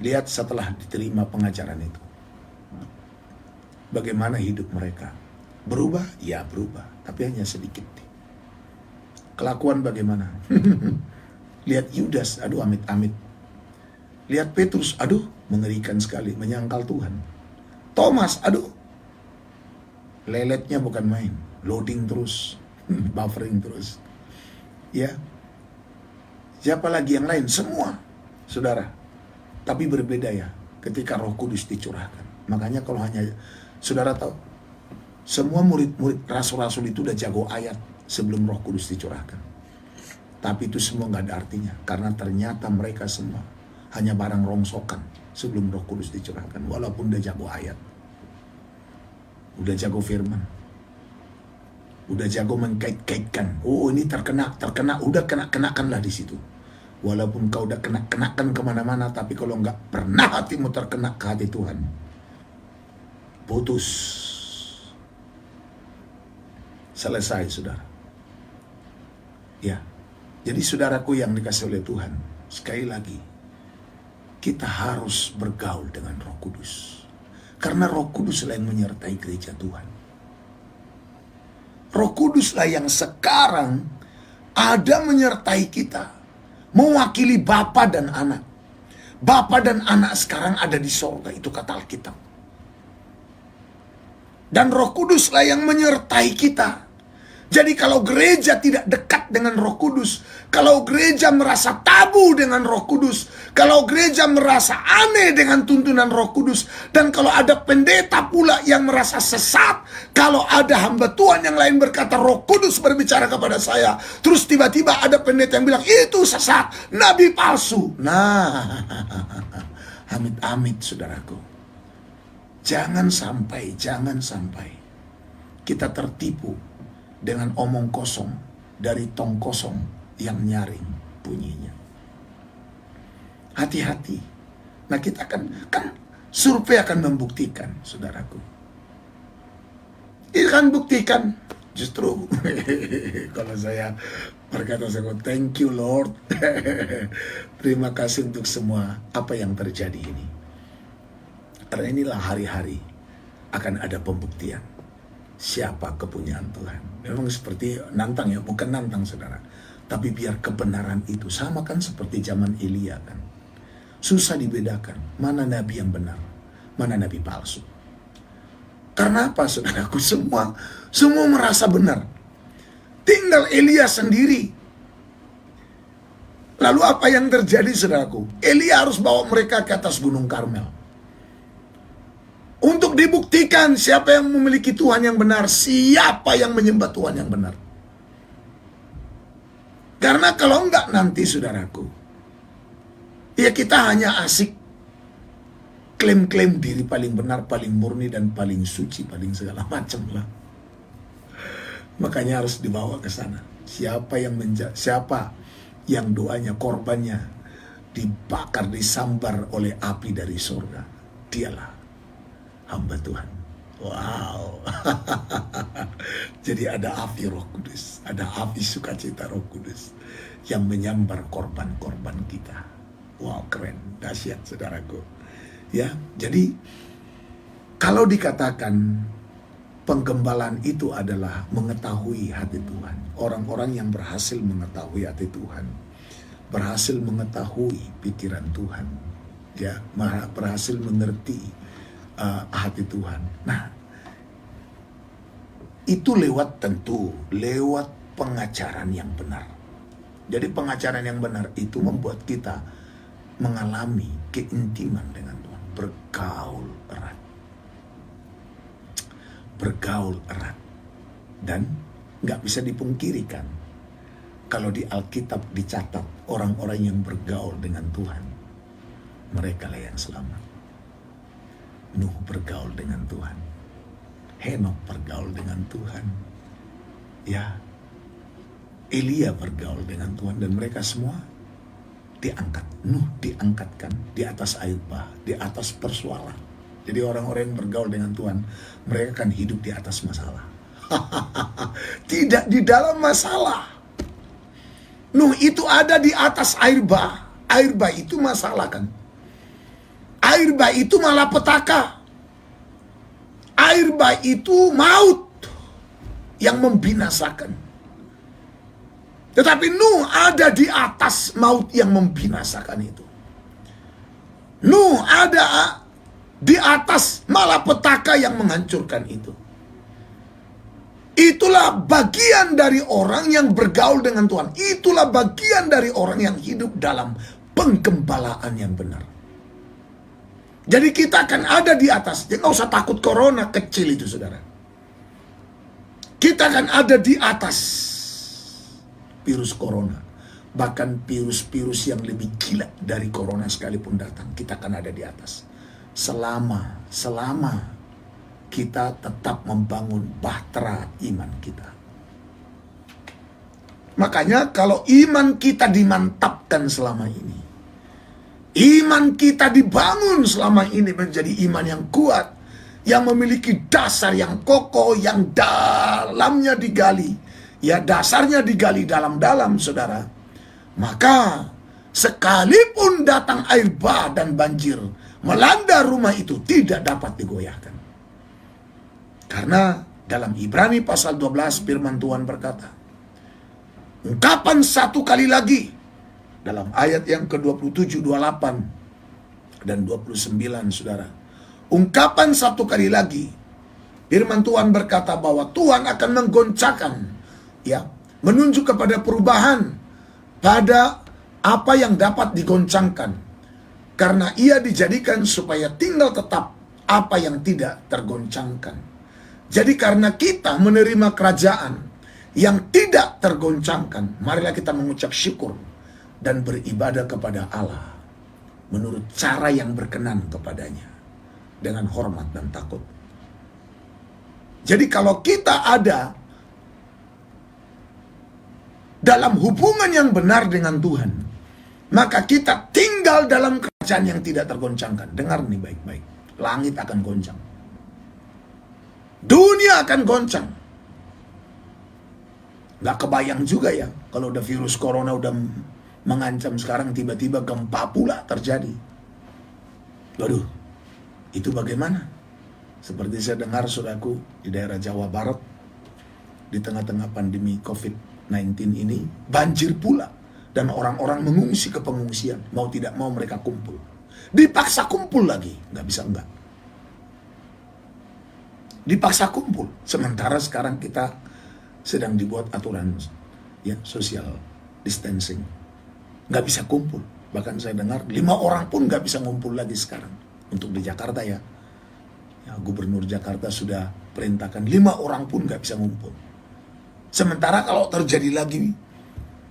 Lihat setelah diterima pengajaran itu, bagaimana hidup mereka. Berubah? Ya berubah, tapi hanya sedikit. Kelakuan bagaimana? Lihat Yudas, aduh amit-amit. Lihat Petrus, aduh mengerikan sekali, menyangkal Tuhan. Thomas, aduh, leletnya bukan main, loading terus, buffering terus. Ya, siapa lagi yang lain? Semua, saudara. Tapi berbeda ya, ketika Roh Kudus dicurahkan. Makanya kalau hanya, saudara tahu, semua murid-murid rasul-rasul itu udah jago ayat sebelum Roh Kudus dicurahkan. Tapi itu semua nggak ada artinya, karena ternyata mereka semua hanya barang rongsokan sebelum Roh Kudus dicurahkan. Walaupun udah jago ayat, udah jago firman, udah jago mengkait-kaitkan. Oh ini terkena, udah kenakanlah di situ. Walaupun kau udah kenakan kemana-mana, tapi kalau nggak pernah hatimu terkena ke hati Tuhan, putus, selesai, saudara. Ya, jadi saudaraku yang dikasih oleh Tuhan, sekali lagi, kita harus bergaul dengan Roh Kudus. Karena Roh Kuduslah yang menyertai gereja Tuhan. Roh Kuduslah yang sekarang ada menyertai kita, mewakili Bapa dan Anak. Bapa dan Anak sekarang ada di sorga, itu kata Alkitab. Dan Roh Kuduslah yang menyertai kita. Jadi kalau gereja tidak dekat dengan Roh Kudus, kalau gereja merasa tabu dengan Roh Kudus, kalau gereja merasa aneh dengan tuntunan Roh Kudus, dan kalau ada pendeta pula yang merasa sesat, kalau ada hamba Tuhan yang lain berkata Roh Kudus berbicara kepada saya, terus tiba-tiba ada pendeta yang bilang itu sesat, nabi palsu. Nah, amit-amit saudaraku. Jangan sampai kita tertipu dengan omong kosong dari tong kosong yang nyaring bunyinya. Hati-hati. Nah kita kan survei akan membuktikan, saudaraku. Itu kan buktikan. Justru kalau saya berkata, saya thank you Lord. Terima kasih untuk semua apa yang terjadi ini. Karena inilah hari-hari akan ada pembuktian siapa kepunyaan Tuhan. Memang seperti nantang ya, bukan nantang saudara, tapi biar kebenaran itu sama kan seperti zaman Elia kan. Susah dibedakan mana nabi yang benar, mana nabi palsu. Karena apa saudaraku? Semua merasa benar. Tinggal Elia sendiri. Lalu apa yang terjadi, saudaraku? Elia harus bawa mereka ke atas Gunung Karmel. Untuk dibuktikan siapa yang memiliki Tuhan yang benar, siapa yang menyembah Tuhan yang benar. Karena kalau enggak nanti, saudaraku, ya kita hanya asik klaim-klaim diri paling benar, paling murni, dan paling suci, paling segala macam lah. Makanya harus dibawa ke sana. Siapa yang doanya, korbannya dibakar, disambar oleh api dari surga, dialah hamba Tuhan. Wow. Jadi ada api Roh Kudus, ada api sukacita Roh Kudus yang menyambar korban-korban kita. Wow, keren, dahsyat, saudaraku. Ya, jadi kalau dikatakan penggembalaan itu adalah mengetahui hati Tuhan. Orang-orang yang berhasil mengetahui hati Tuhan, berhasil mengetahui pikiran Tuhan, ya, berhasil mengerti hati Tuhan. Nah, itu lewat pengajaran yang benar. Jadi pengajaran yang benar itu membuat kita mengalami keintiman dengan Tuhan, bergaul erat. Dan nggak bisa dipungkirikan kalau di Alkitab dicatat orang-orang yang bergaul dengan Tuhan, mereka lah yang selamat. Nuh bergaul dengan Tuhan, Henok bergaul dengan Tuhan, ya, Elia bergaul dengan Tuhan, dan mereka semua diangkat. Nuh diangkatkan di atas air bah, di atas persoalan. Jadi orang-orang yang bergaul dengan Tuhan, mereka akan hidup di atas masalah. Tidak di dalam masalah. Nuh itu ada di atas air bah. Air bah itu masalah kan. Air bah itu malapetaka. Air bah itu maut yang membinasakan. Tetapi Nuh ada di atas maut yang membinasakan itu. Nuh ada di atas malapetaka yang menghancurkan itu. Itulah bagian dari orang yang bergaul dengan Tuhan. Itulah bagian dari orang yang hidup dalam penggembalaan yang benar. Jadi kita akan ada di atas. Jangan usah takut corona kecil itu, saudara. Kita akan ada di atas virus corona. Bahkan virus-virus yang lebih gila dari corona sekalipun datang, kita akan ada di atas. Selama kita tetap membangun bahtera iman kita. Makanya kalau iman kita dimantapkan selama ini, iman kita dibangun selama ini menjadi iman yang kuat, yang memiliki dasar yang kokoh, yang dalamnya digali, ya dasarnya digali dalam-dalam, saudara. Maka sekalipun datang air bah dan banjir melanda rumah itu, tidak dapat digoyahkan. Karena dalam Ibrani pasal 12 firman Tuhan berkata, ungkapan satu kali lagi, dalam ayat yang ke-27, 28, dan 29, saudara. Ungkapan satu kali lagi, firman Tuhan berkata bahwa Tuhan akan menggoncangkan, ya, menunjuk kepada perubahan pada apa yang dapat digoncangkan. Karena ia dijadikan supaya tinggal tetap apa yang tidak tergoncangkan. Jadi karena kita menerima kerajaan yang tidak tergoncangkan, marilah kita mengucap syukur dan beribadah kepada Allah menurut cara yang berkenan kepadanya, dengan hormat dan takut. Jadi kalau kita ada dalam hubungan yang benar dengan Tuhan, maka kita tinggal dalam kerajaan yang tidak tergoncangkan. Dengar nih baik-baik, langit akan goncang, dunia akan goncang. Gak kebayang juga ya, kalau udah virus corona udah mengancam sekarang, tiba-tiba gempa pula terjadi. Waduh, itu bagaimana? Seperti saya dengar, saudaraku, di daerah Jawa Barat, di tengah-tengah pandemi COVID-19 ini, banjir pula. Dan orang-orang mengungsi ke pengungsian. Mau tidak mau mereka kumpul. Dipaksa kumpul lagi, nggak bisa enggak. dipaksa kumpul. Sementara sekarang kita sedang dibuat aturan ya social distancing, nggak bisa kumpul. Bahkan saya dengar 5 orang pun nggak bisa ngumpul lagi sekarang. Untuk di Jakarta ya, Gubernur Jakarta sudah perintahkan 5 orang pun nggak bisa ngumpul. Sementara kalau terjadi lagi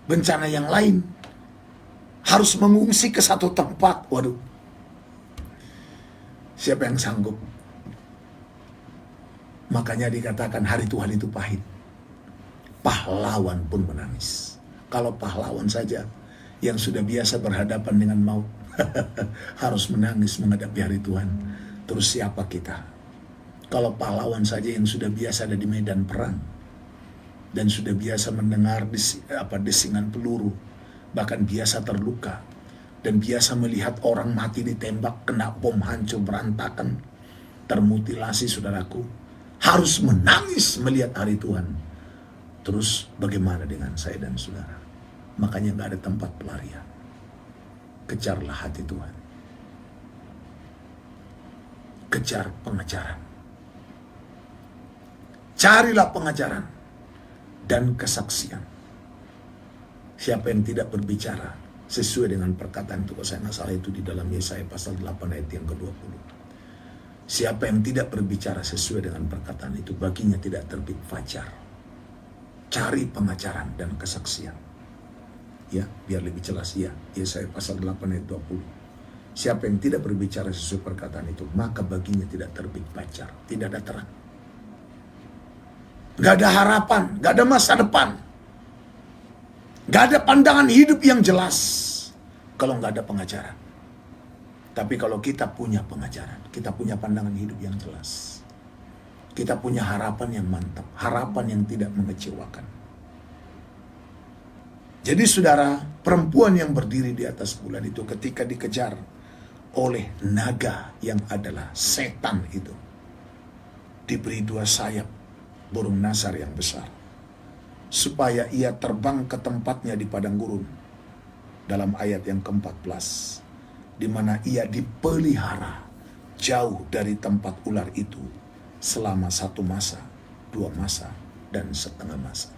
bencana yang lain, harus mengungsi ke satu tempat. Waduh, siapa yang sanggup? Makanya dikatakan hari Tuhan itu pahit. Pahlawan pun menangis. Kalau pahlawan saja yang sudah biasa berhadapan dengan maut harus menangis menghadapi hari Tuhan, terus siapa kita? Kalau pahlawan saja yang sudah biasa ada di medan perang dan sudah biasa mendengar desingan peluru, bahkan biasa terluka dan biasa melihat orang mati ditembak, kena bom hancur berantakan, termutilasi, saudaraku, harus menangis melihat hari Tuhan. Terus bagaimana dengan saya dan saudara? Makanya gak ada tempat pelarian. Kejarlah hati Tuhan. Kejar pengajaran. Carilah pengajaran dan kesaksian. Siapa yang tidak berbicara sesuai dengan perkataan itu, kalau saya nggak salah itu di dalam Yesaya pasal 8 ayat yang ke-20. Siapa yang tidak berbicara sesuai dengan perkataan itu, baginya tidak terbit fajar. Cari pengajaran dan kesaksian. Ya, biar lebih jelas ya. Yesaya pasal 8 ayat 20. Siapa yang tidak berbicara sesuai perkataan itu, maka baginya tidak terbit fajar, tidak ada terang. Gak ada harapan, gak ada masa depan. Gak ada pandangan hidup yang jelas kalau gak ada pengajaran. Tapi kalau kita punya pengajaran, kita punya pandangan hidup yang jelas, kita punya harapan yang mantap, harapan yang tidak mengecewakan. Jadi saudara, perempuan yang berdiri di atas bulan itu ketika dikejar oleh naga yang adalah setan itu, diberi 2 sayap burung nasar yang besar, supaya ia terbang ke tempatnya di padang gurun. Dalam ayat yang ke-14, di mana ia dipelihara jauh dari tempat ular itu selama 1 masa, 2 masa, dan setengah masa.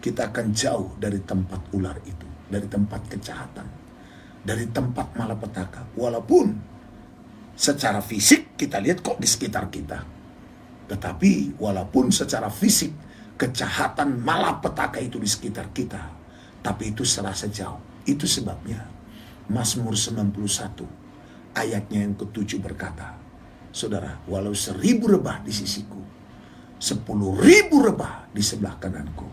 Kita akan jauh dari tempat ular itu, dari tempat kejahatan, dari tempat malapetaka. Walaupun secara fisik kita lihat kok di sekitar kita, tetapi walaupun secara fisik kejahatan malapetaka itu di sekitar kita, tapi itu serasa jauh. Itu sebabnya Mazmur 91 ayatnya yang ke-7 berkata, saudara, walau 1000 rebah di sisiku, 10.000 rebah di sebelah kananku,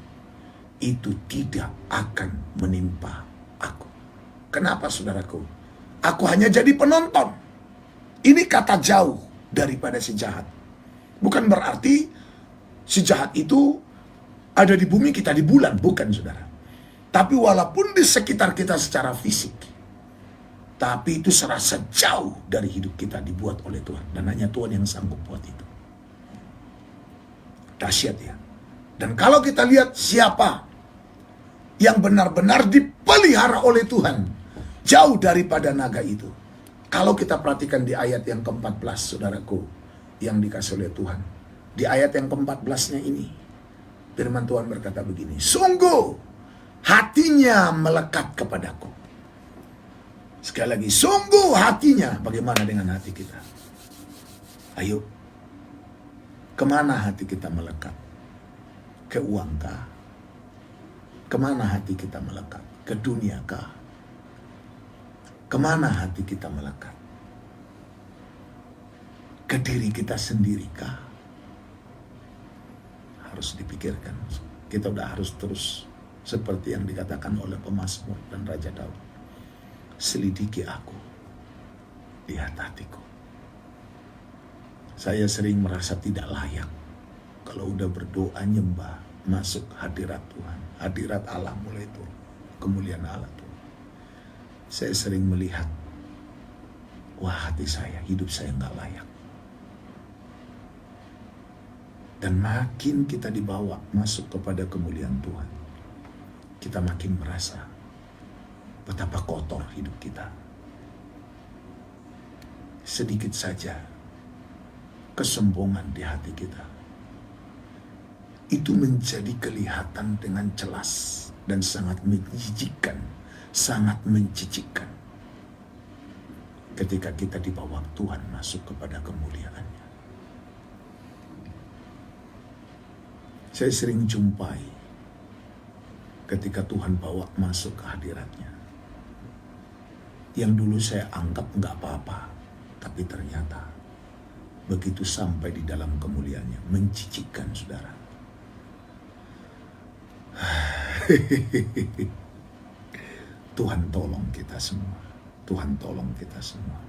itu tidak akan menimpa aku. Kenapa saudaraku? Aku hanya jadi penonton. Ini kata jauh daripada si jahat. Bukan berarti si jahat itu ada di bumi, kita di bulan. Bukan saudara. Tapi walaupun di sekitar kita secara fisik, tapi itu serasa jauh dari hidup kita, dibuat oleh Tuhan. Dan hanya Tuhan yang sanggup buat itu. Dahsyat ya. Dan kalau kita lihat siapa yang benar-benar dipelihara oleh Tuhan, jauh daripada naga itu. Kalau kita perhatikan di ayat yang ke-14, saudaraku, yang dikasih oleh Tuhan. Di ayat yang ke-14-nya ini, firman Tuhan berkata begini, sungguh hatinya melekat kepadaku. Sekali lagi, sungguh hatinya. Bagaimana dengan hati kita? Ayo, kemana hati kita melekat? Ke uangkah? Kemana hati kita melekat? Ke dunia kah? Kemana hati kita melekat? Ke diri kita sendiri kah? Harus dipikirkan. Kita udah harus terus seperti yang dikatakan oleh pemazmur dan Raja Daud. Selidiki aku, lihat hatiku. Saya sering merasa tidak layak kalau udah berdoa nyembah, masuk hadirat Tuhan, hadirat Allah mulai turun, kemuliaan Allah turun. Saya sering melihat, wah hati saya, hidup saya nggak layak. Dan makin kita dibawa masuk kepada kemuliaan Tuhan, kita makin merasa betapa kotor hidup kita. Sedikit saja kesombongan di hati kita. Itu menjadi kelihatan dengan jelas dan sangat menjijikkan, sangat mencicikkan ketika kita dibawa Tuhan masuk kepada kemuliaan-Nya. Saya sering jumpai ketika Tuhan bawa masuk ke hadirat-Nya, yang dulu saya anggap nggak apa-apa, tapi ternyata begitu sampai di dalam kemuliaan-Nya mencicikkan, saudara. Tuhan tolong kita semua. Tuhan tolong kita semua.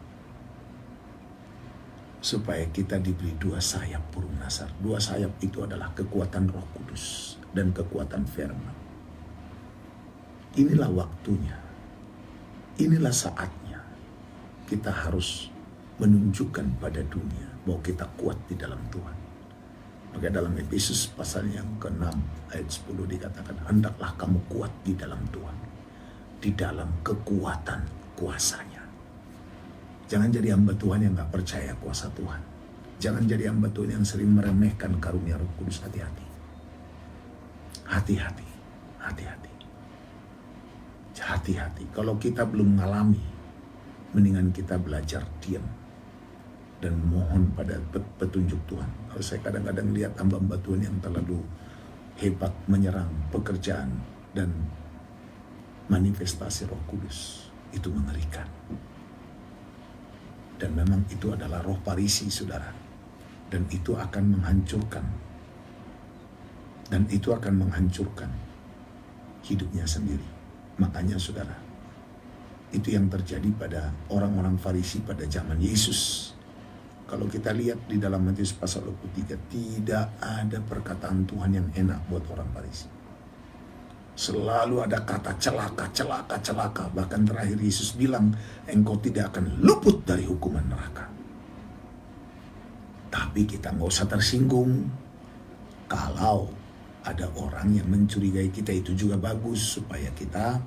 Supaya kita diberi dua sayap burung nasar. Dua sayap itu adalah kekuatan Roh Kudus dan kekuatan firman. Inilah waktunya. Inilah saatnya. Kita harus menunjukkan pada dunia bahwa kita kuat di dalam Tuhan. Maka dalam Efesus pasal yang ke-6 ayat 10 dikatakan, hendaklah kamu kuat di dalam Tuhan, di dalam kekuatan kuasa-Nya. Jangan jadi hamba Tuhan yang gak percaya kuasa Tuhan. Jangan jadi hamba Tuhan yang sering meremehkan karunia Roh Kudus. Hati-hati. Hati-hati. Hati-hati. Hati-hati. Kalau kita belum mengalami, mendingan kita belajar diam dan mohon pada petunjuk Tuhan. Kalau saya kadang-kadang lihat hamba-hamba Tuhan yang terlalu hebat menyerang pekerjaan dan manifestasi Roh Kudus, itu mengerikan. Dan memang itu adalah roh Farisi, saudara. Dan itu akan menghancurkan. Dan itu akan menghancurkan hidupnya sendiri. Makanya, saudara, itu yang terjadi pada orang-orang Farisi pada zaman Yesus. Kalau kita lihat di dalam Matius pasal 23, tidak ada perkataan Tuhan yang enak buat orang Farisi. Selalu ada kata celaka, celaka, celaka. Bahkan terakhir Yesus bilang, engkau tidak akan luput dari hukuman neraka. Tapi kita nggak usah tersinggung. Kalau ada orang yang mencurigai kita, itu juga bagus. Supaya kita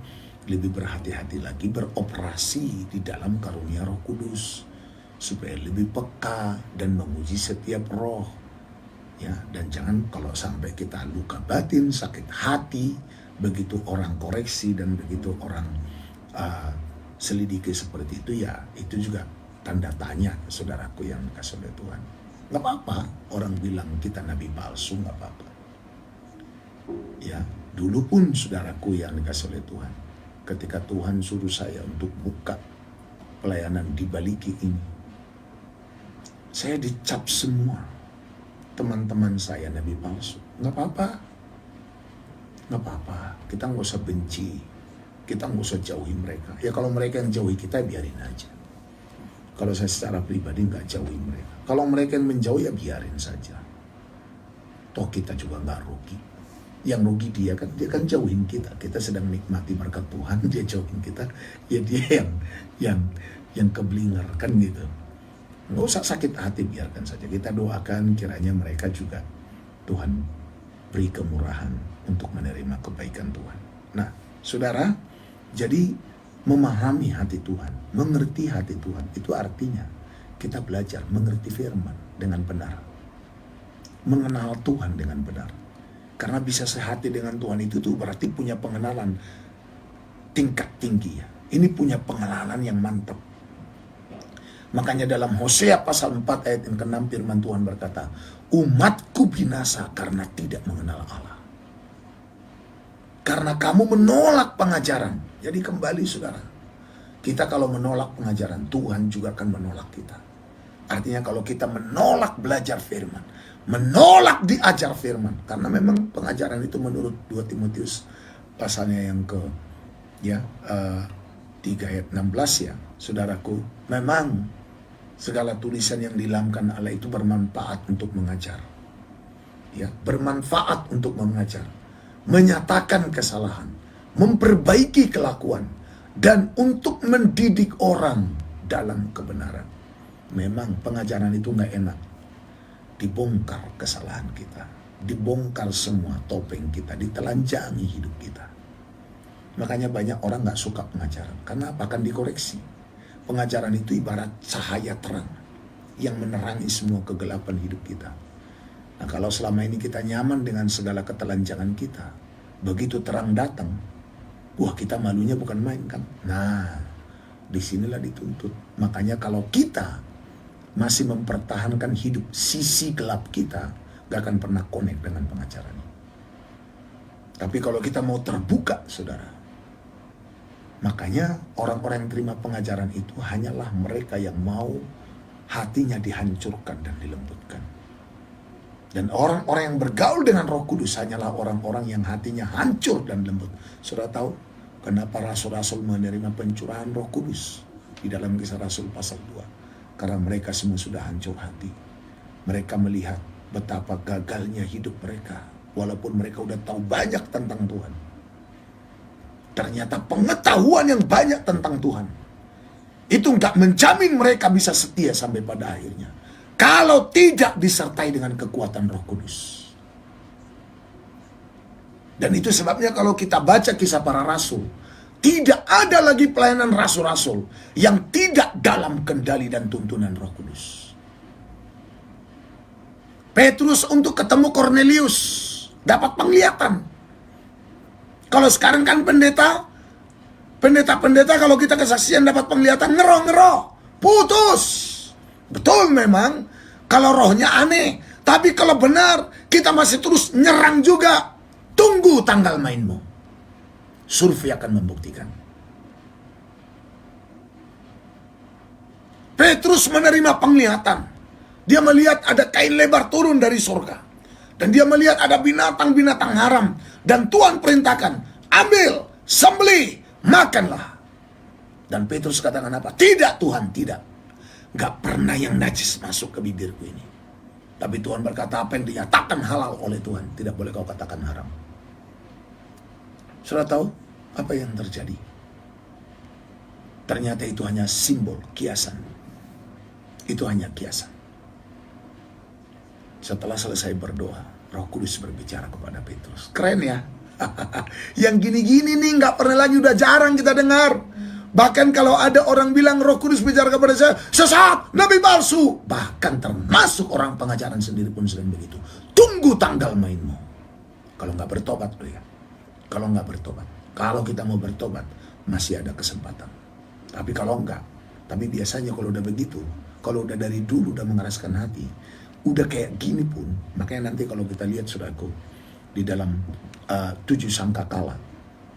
lebih berhati-hati lagi beroperasi di dalam karunia Roh Kudus. Supaya lebih peka dan menguji setiap roh. Ya, dan jangan kalau sampai kita luka batin, sakit hati, begitu orang koreksi dan begitu orang selidiki seperti itu, ya itu juga tanda tanya, saudaraku yang dikasih oleh Tuhan. Gak apa-apa orang bilang kita nabi palsu, gak apa-apa. Ya, dulu pun saudaraku yang dikasih oleh Tuhan, ketika Tuhan suruh saya untuk buka pelayanan di Baliki ini, saya dicap semua teman-teman saya nabi palsu. Gak apa-apa. Gak apa-apa. Kita gak usah benci. Kita gak usah jauhi mereka. Ya kalau mereka yang jauhi kita, biarin aja. Kalau saya secara pribadi gak jauhi mereka. Kalau mereka yang menjauh, ya biarin saja. Toh kita juga gak rugi. Yang rugi dia kan jauhin kita. Kita sedang nikmati berkat Tuhan, dia jauhin kita. Ya dia yang keblinger kan gitu. Nggak usah sakit hati, biarkan saja. Kita doakan kiranya mereka juga Tuhan beri kemurahan untuk menerima kebaikan Tuhan. Nah, saudara, jadi memahami hati Tuhan, mengerti hati Tuhan, itu artinya kita belajar mengerti firman dengan benar. Mengenal Tuhan dengan benar. Karena bisa sehati dengan Tuhan itu tuh berarti punya pengenalan tingkat tinggi ya. Ini punya pengenalan yang mantap. Makanya dalam Hosea pasal 4 ayat yang ke-6 firman Tuhan berkata, umatku binasa karena tidak mengenal Allah. Karena kamu menolak pengajaran. Jadi kembali saudara, kita kalau menolak pengajaran, Tuhan juga akan menolak kita. Artinya kalau kita menolak belajar firman, menolak diajar firman, karena memang pengajaran itu menurut 2 Timotius pasalnya yang ke 3 ayat 16 ya, saudaraku, memang segala tulisan yang dilambangkan Allah itu bermanfaat untuk mengajar. Ya, bermanfaat untuk mengajar, menyatakan kesalahan, memperbaiki kelakuan, dan untuk mendidik orang dalam kebenaran. Memang pengajaran itu nggak enak. Dibongkar kesalahan kita, dibongkar semua topeng kita, ditelanjangi hidup kita. Makanya banyak orang nggak suka pengajaran. Karena apa? Akan dikoreksi. Pengajaran itu ibarat cahaya terang. yang menerangi semua kegelapan hidup kita. Nah, kalau selama ini kita nyaman dengan segala ketelanjangan kita, begitu terang datang, wah, kita malunya bukan main kan. Nah, disinilah dituntut. Makanya kalau kita masih mempertahankan hidup sisi gelap kita, gak akan pernah connect dengan pengacaranya. Tapi kalau kita mau terbuka, saudara, makanya orang-orang yang terima pengajaran itu hanyalah mereka yang mau hatinya dihancurkan dan dilembutkan. Dan orang-orang yang bergaul dengan Roh Kudus hanyalah orang-orang yang hatinya hancur dan lembut. Saudara tahu kenapa rasul-rasul menerima pencurahan Roh Kudus di dalam Kisah Rasul pasal 2? Karena mereka semua sudah hancur hati. Mereka melihat betapa gagalnya hidup mereka, walaupun mereka udah tahu banyak tentang Tuhan. Ternyata pengetahuan yang banyak tentang Tuhan itu nggak menjamin mereka bisa setia sampai pada akhirnya, kalau tidak disertai dengan kekuatan Roh Kudus. Dan itu sebabnya kalau kita baca Kisah Para Rasul, tidak ada lagi pelayanan rasul-rasul yang tidak dalam kendali dan tuntunan Roh Kudus. Petrus untuk ketemu Kornelius dapat penglihatan. Kalau sekarang kan pendeta kalau kita kesaksian dapat penglihatan, ngeroh, putus. Betul memang kalau rohnya aneh, tapi kalau benar kita masih terus nyerang juga. Tunggu tanggal mainmu. Survei akan membuktikan. Petrus menerima penglihatan. Dia melihat ada kain lebar turun dari surga. Dan dia melihat ada binatang-binatang haram. Dan Tuhan perintahkan, ambil, sembelih, makanlah. Dan Petrus katakan apa? Tidak Tuhan, tidak. Gak pernah yang najis masuk ke bibirku ini. Tapi Tuhan berkata, apa yang dinyatakan halal oleh Tuhan, tidak boleh kau katakan haram. Saudara tahu apa yang terjadi? Ternyata itu hanya simbol, kiasan. Itu hanya kiasan. Setelah selesai berdoa, Roh Kudus berbicara kepada Petrus. Keren ya? Yang gini-gini nih nggak pernah lagi, udah jarang kita dengar. Bahkan kalau ada orang bilang Roh Kudus bicara kepada saya, sesat, nabi palsu. Bahkan termasuk orang pengajaran sendiri pun sering begitu. Tunggu tanggal mainmu. Kalau nggak bertobat loh ya. Kalau nggak bertobat. Kalau kita mau bertobat, masih ada kesempatan. Tapi kalau enggak, tapi biasanya kalau udah begitu, kalau udah dari dulu udah mengeraskan hati, udah kayak gini pun, makanya nanti kalau kita lihat saudaraku, di dalam 7 sangkakala,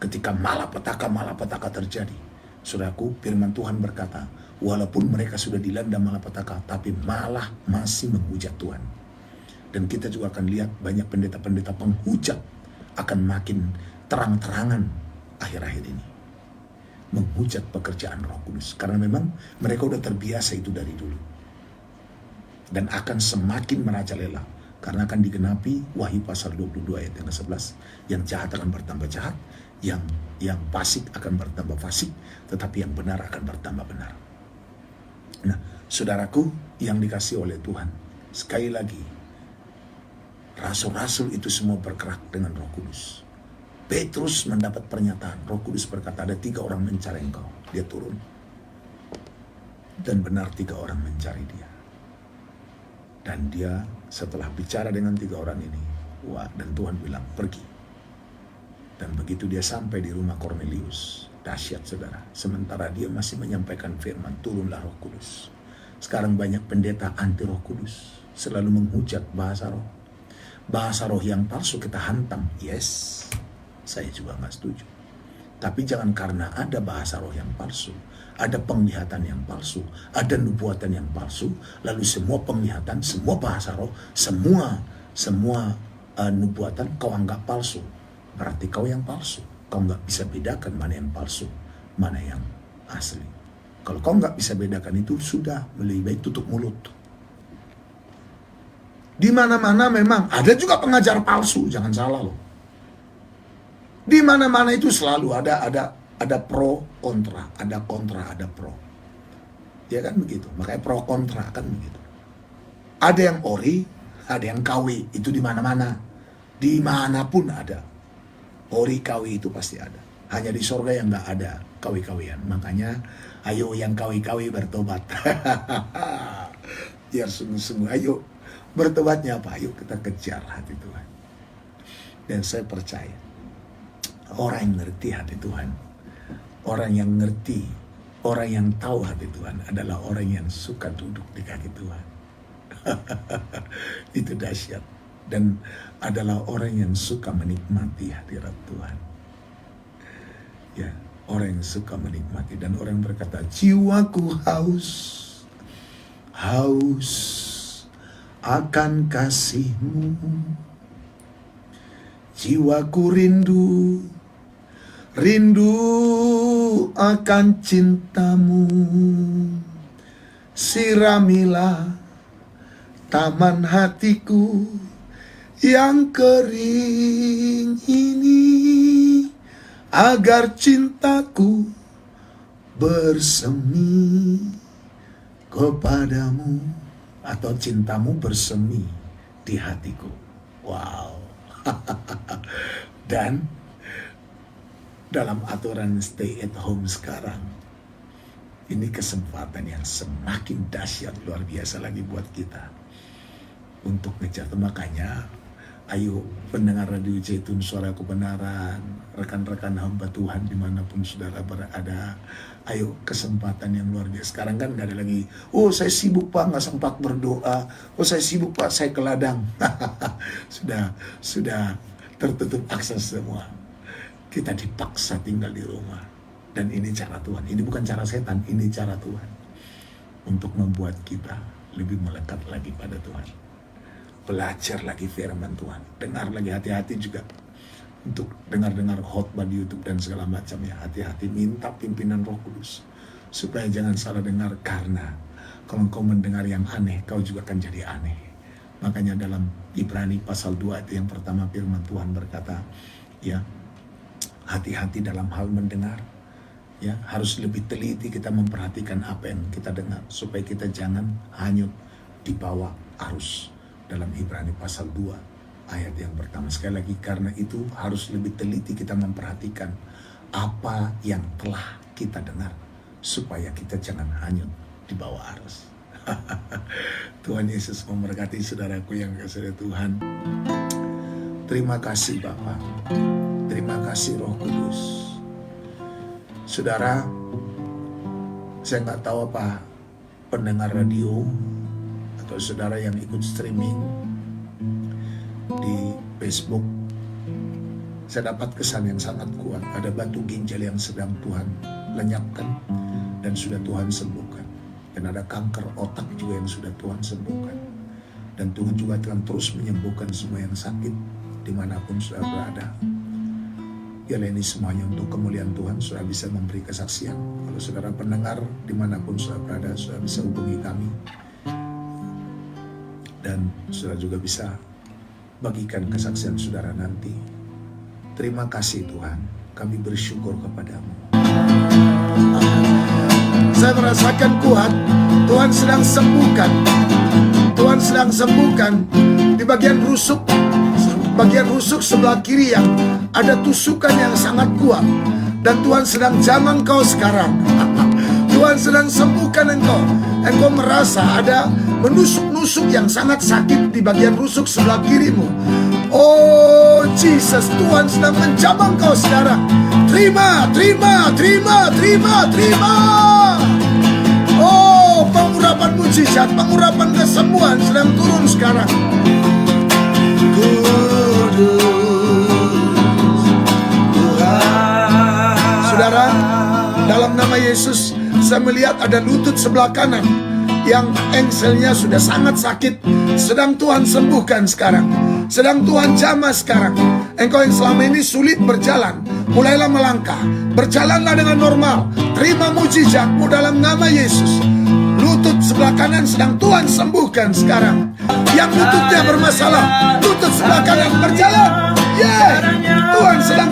ketika malapetaka terjadi, saudaraku, firman Tuhan berkata, walaupun mereka sudah dilanda malapetaka, tapi malah masih menghujat Tuhan. Dan kita juga akan lihat banyak pendeta-pendeta penghujat akan makin terang-terangan akhir-akhir ini. Menghujat pekerjaan Roh Kudus. Karena memang mereka udah terbiasa itu dari dulu. Dan akan semakin merajalela. Karena akan digenapi Wahyu pasal 22 ayat yang ke-11. Yang jahat akan bertambah jahat. Yang fasik akan bertambah fasik. Tetapi yang benar akan bertambah benar. Nah, saudaraku yang dikasih oleh Tuhan. Sekali lagi, rasul-rasul itu semua bergerak dengan Roh Kudus. Petrus mendapat pernyataan. Roh Kudus berkata, ada 3 orang mencari engkau. Dia turun. Dan benar 3 orang mencari dia. Dan dia setelah bicara dengan 3 orang ini, wah, dan Tuhan bilang, pergi. Dan begitu dia sampai di rumah Kornelius, dahsyat saudara. Sementara dia masih menyampaikan firman, turunlah Roh Kudus. Sekarang banyak pendeta anti Roh Kudus. Selalu menghujat bahasa roh. Bahasa roh yang palsu kita hantam. Yes, saya juga nggak setuju. Tapi jangan karena ada bahasa roh yang palsu, ada penglihatan yang palsu, ada nubuatan yang palsu, lalu semua penglihatan, semua bahasa roh, semua nubuatan kau anggap palsu. Berarti kau yang palsu. Kau nggak bisa bedakan mana yang palsu, mana yang asli. Kalau kau nggak bisa bedakan itu, sudah lebih baik tutup mulut. Di mana-mana memang ada juga pengajar palsu, jangan salah loh. Di mana-mana itu selalu ada pro kontra, ada kontra, ada pro. Ya kan begitu. Makanya pro kontra kan begitu. Ada yang ori, ada yang KW, itu di mana-mana. Dimanapun ada. Ori KW itu pasti ada. Hanya di surga yang nggak ada KW-KWan. Makanya ayo yang KW-KW bertobat. Biar sungguh-sungguh, ayo bertobatnya apa? Ayo kita kejar hati Tuhan. Dan saya percaya orang yang ngerti hati Tuhan, orang yang ngerti, orang yang tahu hati Tuhan adalah orang yang suka duduk di kaki Tuhan. Itu dahsyat. Dan adalah orang yang suka menikmati hadirat Tuhan. Ya, orang yang suka menikmati. Dan orang yang berkata, jiwaku haus akan kasih-Mu. Jiwaku rindu akan cinta-Mu. Siramilah taman hatiku yang kering ini, agar cintaku bersemi kepadamu, atau cintamu bersemi di hatiku. Wow. Dan dalam aturan stay at home sekarang, ini kesempatan yang semakin dahsyat, luar biasa lagi buat kita untuk ngejar. Makanya ayo pendengar Radio Zaitun Suara Kebenaran, rekan-rekan hamba Tuhan dimanapun saudara berada, ayo kesempatan yang luar biasa. Sekarang kan gak ada lagi, oh saya sibuk Pak, gak sempat berdoa, oh saya sibuk Pak, saya ke ladang. sudah tertutup akses semua. Kita dipaksa tinggal di rumah. Dan ini cara Tuhan, ini bukan cara setan, ini cara Tuhan untuk membuat kita lebih melekat lagi pada Tuhan. Belajar lagi firman Tuhan, dengar lagi, hati-hati juga untuk dengar-dengar khotbah di YouTube dan segala macam ya. Hati-hati, minta pimpinan Roh Kudus supaya jangan salah dengar, karena kalau kau mendengar yang aneh, kau juga akan jadi aneh. Makanya dalam Ibrani pasal 2 itu yang pertama, firman Tuhan berkata, ya, hati-hati dalam hal mendengar. Ya, harus lebih teliti kita memperhatikan apa yang kita dengar supaya kita jangan hanyut di bawah arus. Dalam Ibrani pasal 2 ayat yang pertama. Sekali lagi, karena itu harus lebih teliti kita memperhatikan apa yang telah kita dengar supaya kita jangan hanyut di bawah arus. Tuhan Yesus memberkati saudaraku yang kasih Tuhan. Terima kasih Bapak, terima kasih Roh Kudus. Saudara, saya nggak tahu apa pendengar radio atau saudara yang ikut streaming di Facebook, saya dapat kesan yang sangat kuat. Ada batu ginjal yang sedang Tuhan lenyapkan dan sudah Tuhan sembuhkan. Dan ada kanker otak juga yang sudah Tuhan sembuhkan. Dan Tuhan juga akan terus menyembuhkan semua yang sakit dimanapun sudah berada. Biarlah ini semuanya untuk kemuliaan Tuhan. Saudara bisa memberi kesaksian. Kalau saudara pendengar dimanapun saudara berada, saudara bisa hubungi kami. Dan saudara juga bisa bagikan kesaksian saudara nanti. Terima kasih Tuhan, kami bersyukur kepadamu. Saya merasakan kuat, Tuhan sedang sembuhkan. Tuhan sedang sembuhkan di bagian rusuk sebelah kiri yang ada tusukan yang sangat kuat. Dan Tuhan sedang jamah engkau sekarang. Tuhan sedang sembuhkan engkau. Engkau merasa ada menusuk-nusuk yang sangat sakit di bagian rusuk sebelah kirimu. Oh Jesus, Tuhan sedang menjamah engkau sekarang. Terima. Oh, pengurapan mujizat, pengurapan kesembuhan sedang turun sekarang. Saudara, dalam nama Yesus, saya melihat ada lutut sebelah kanan yang engselnya sudah sangat sakit, sedang Tuhan sembuhkan sekarang, sedang Tuhan jamah sekarang. Engkau yang selama ini sulit berjalan, mulailah melangkah, berjalanlah dengan normal. Terima mujizatmu dalam nama Yesus. Lutut sebelah kanan sedang Tuhan sembuhkan sekarang. Yang lututnya bermasalah, lutut sebelah kanan berjalan. Tuhan sedang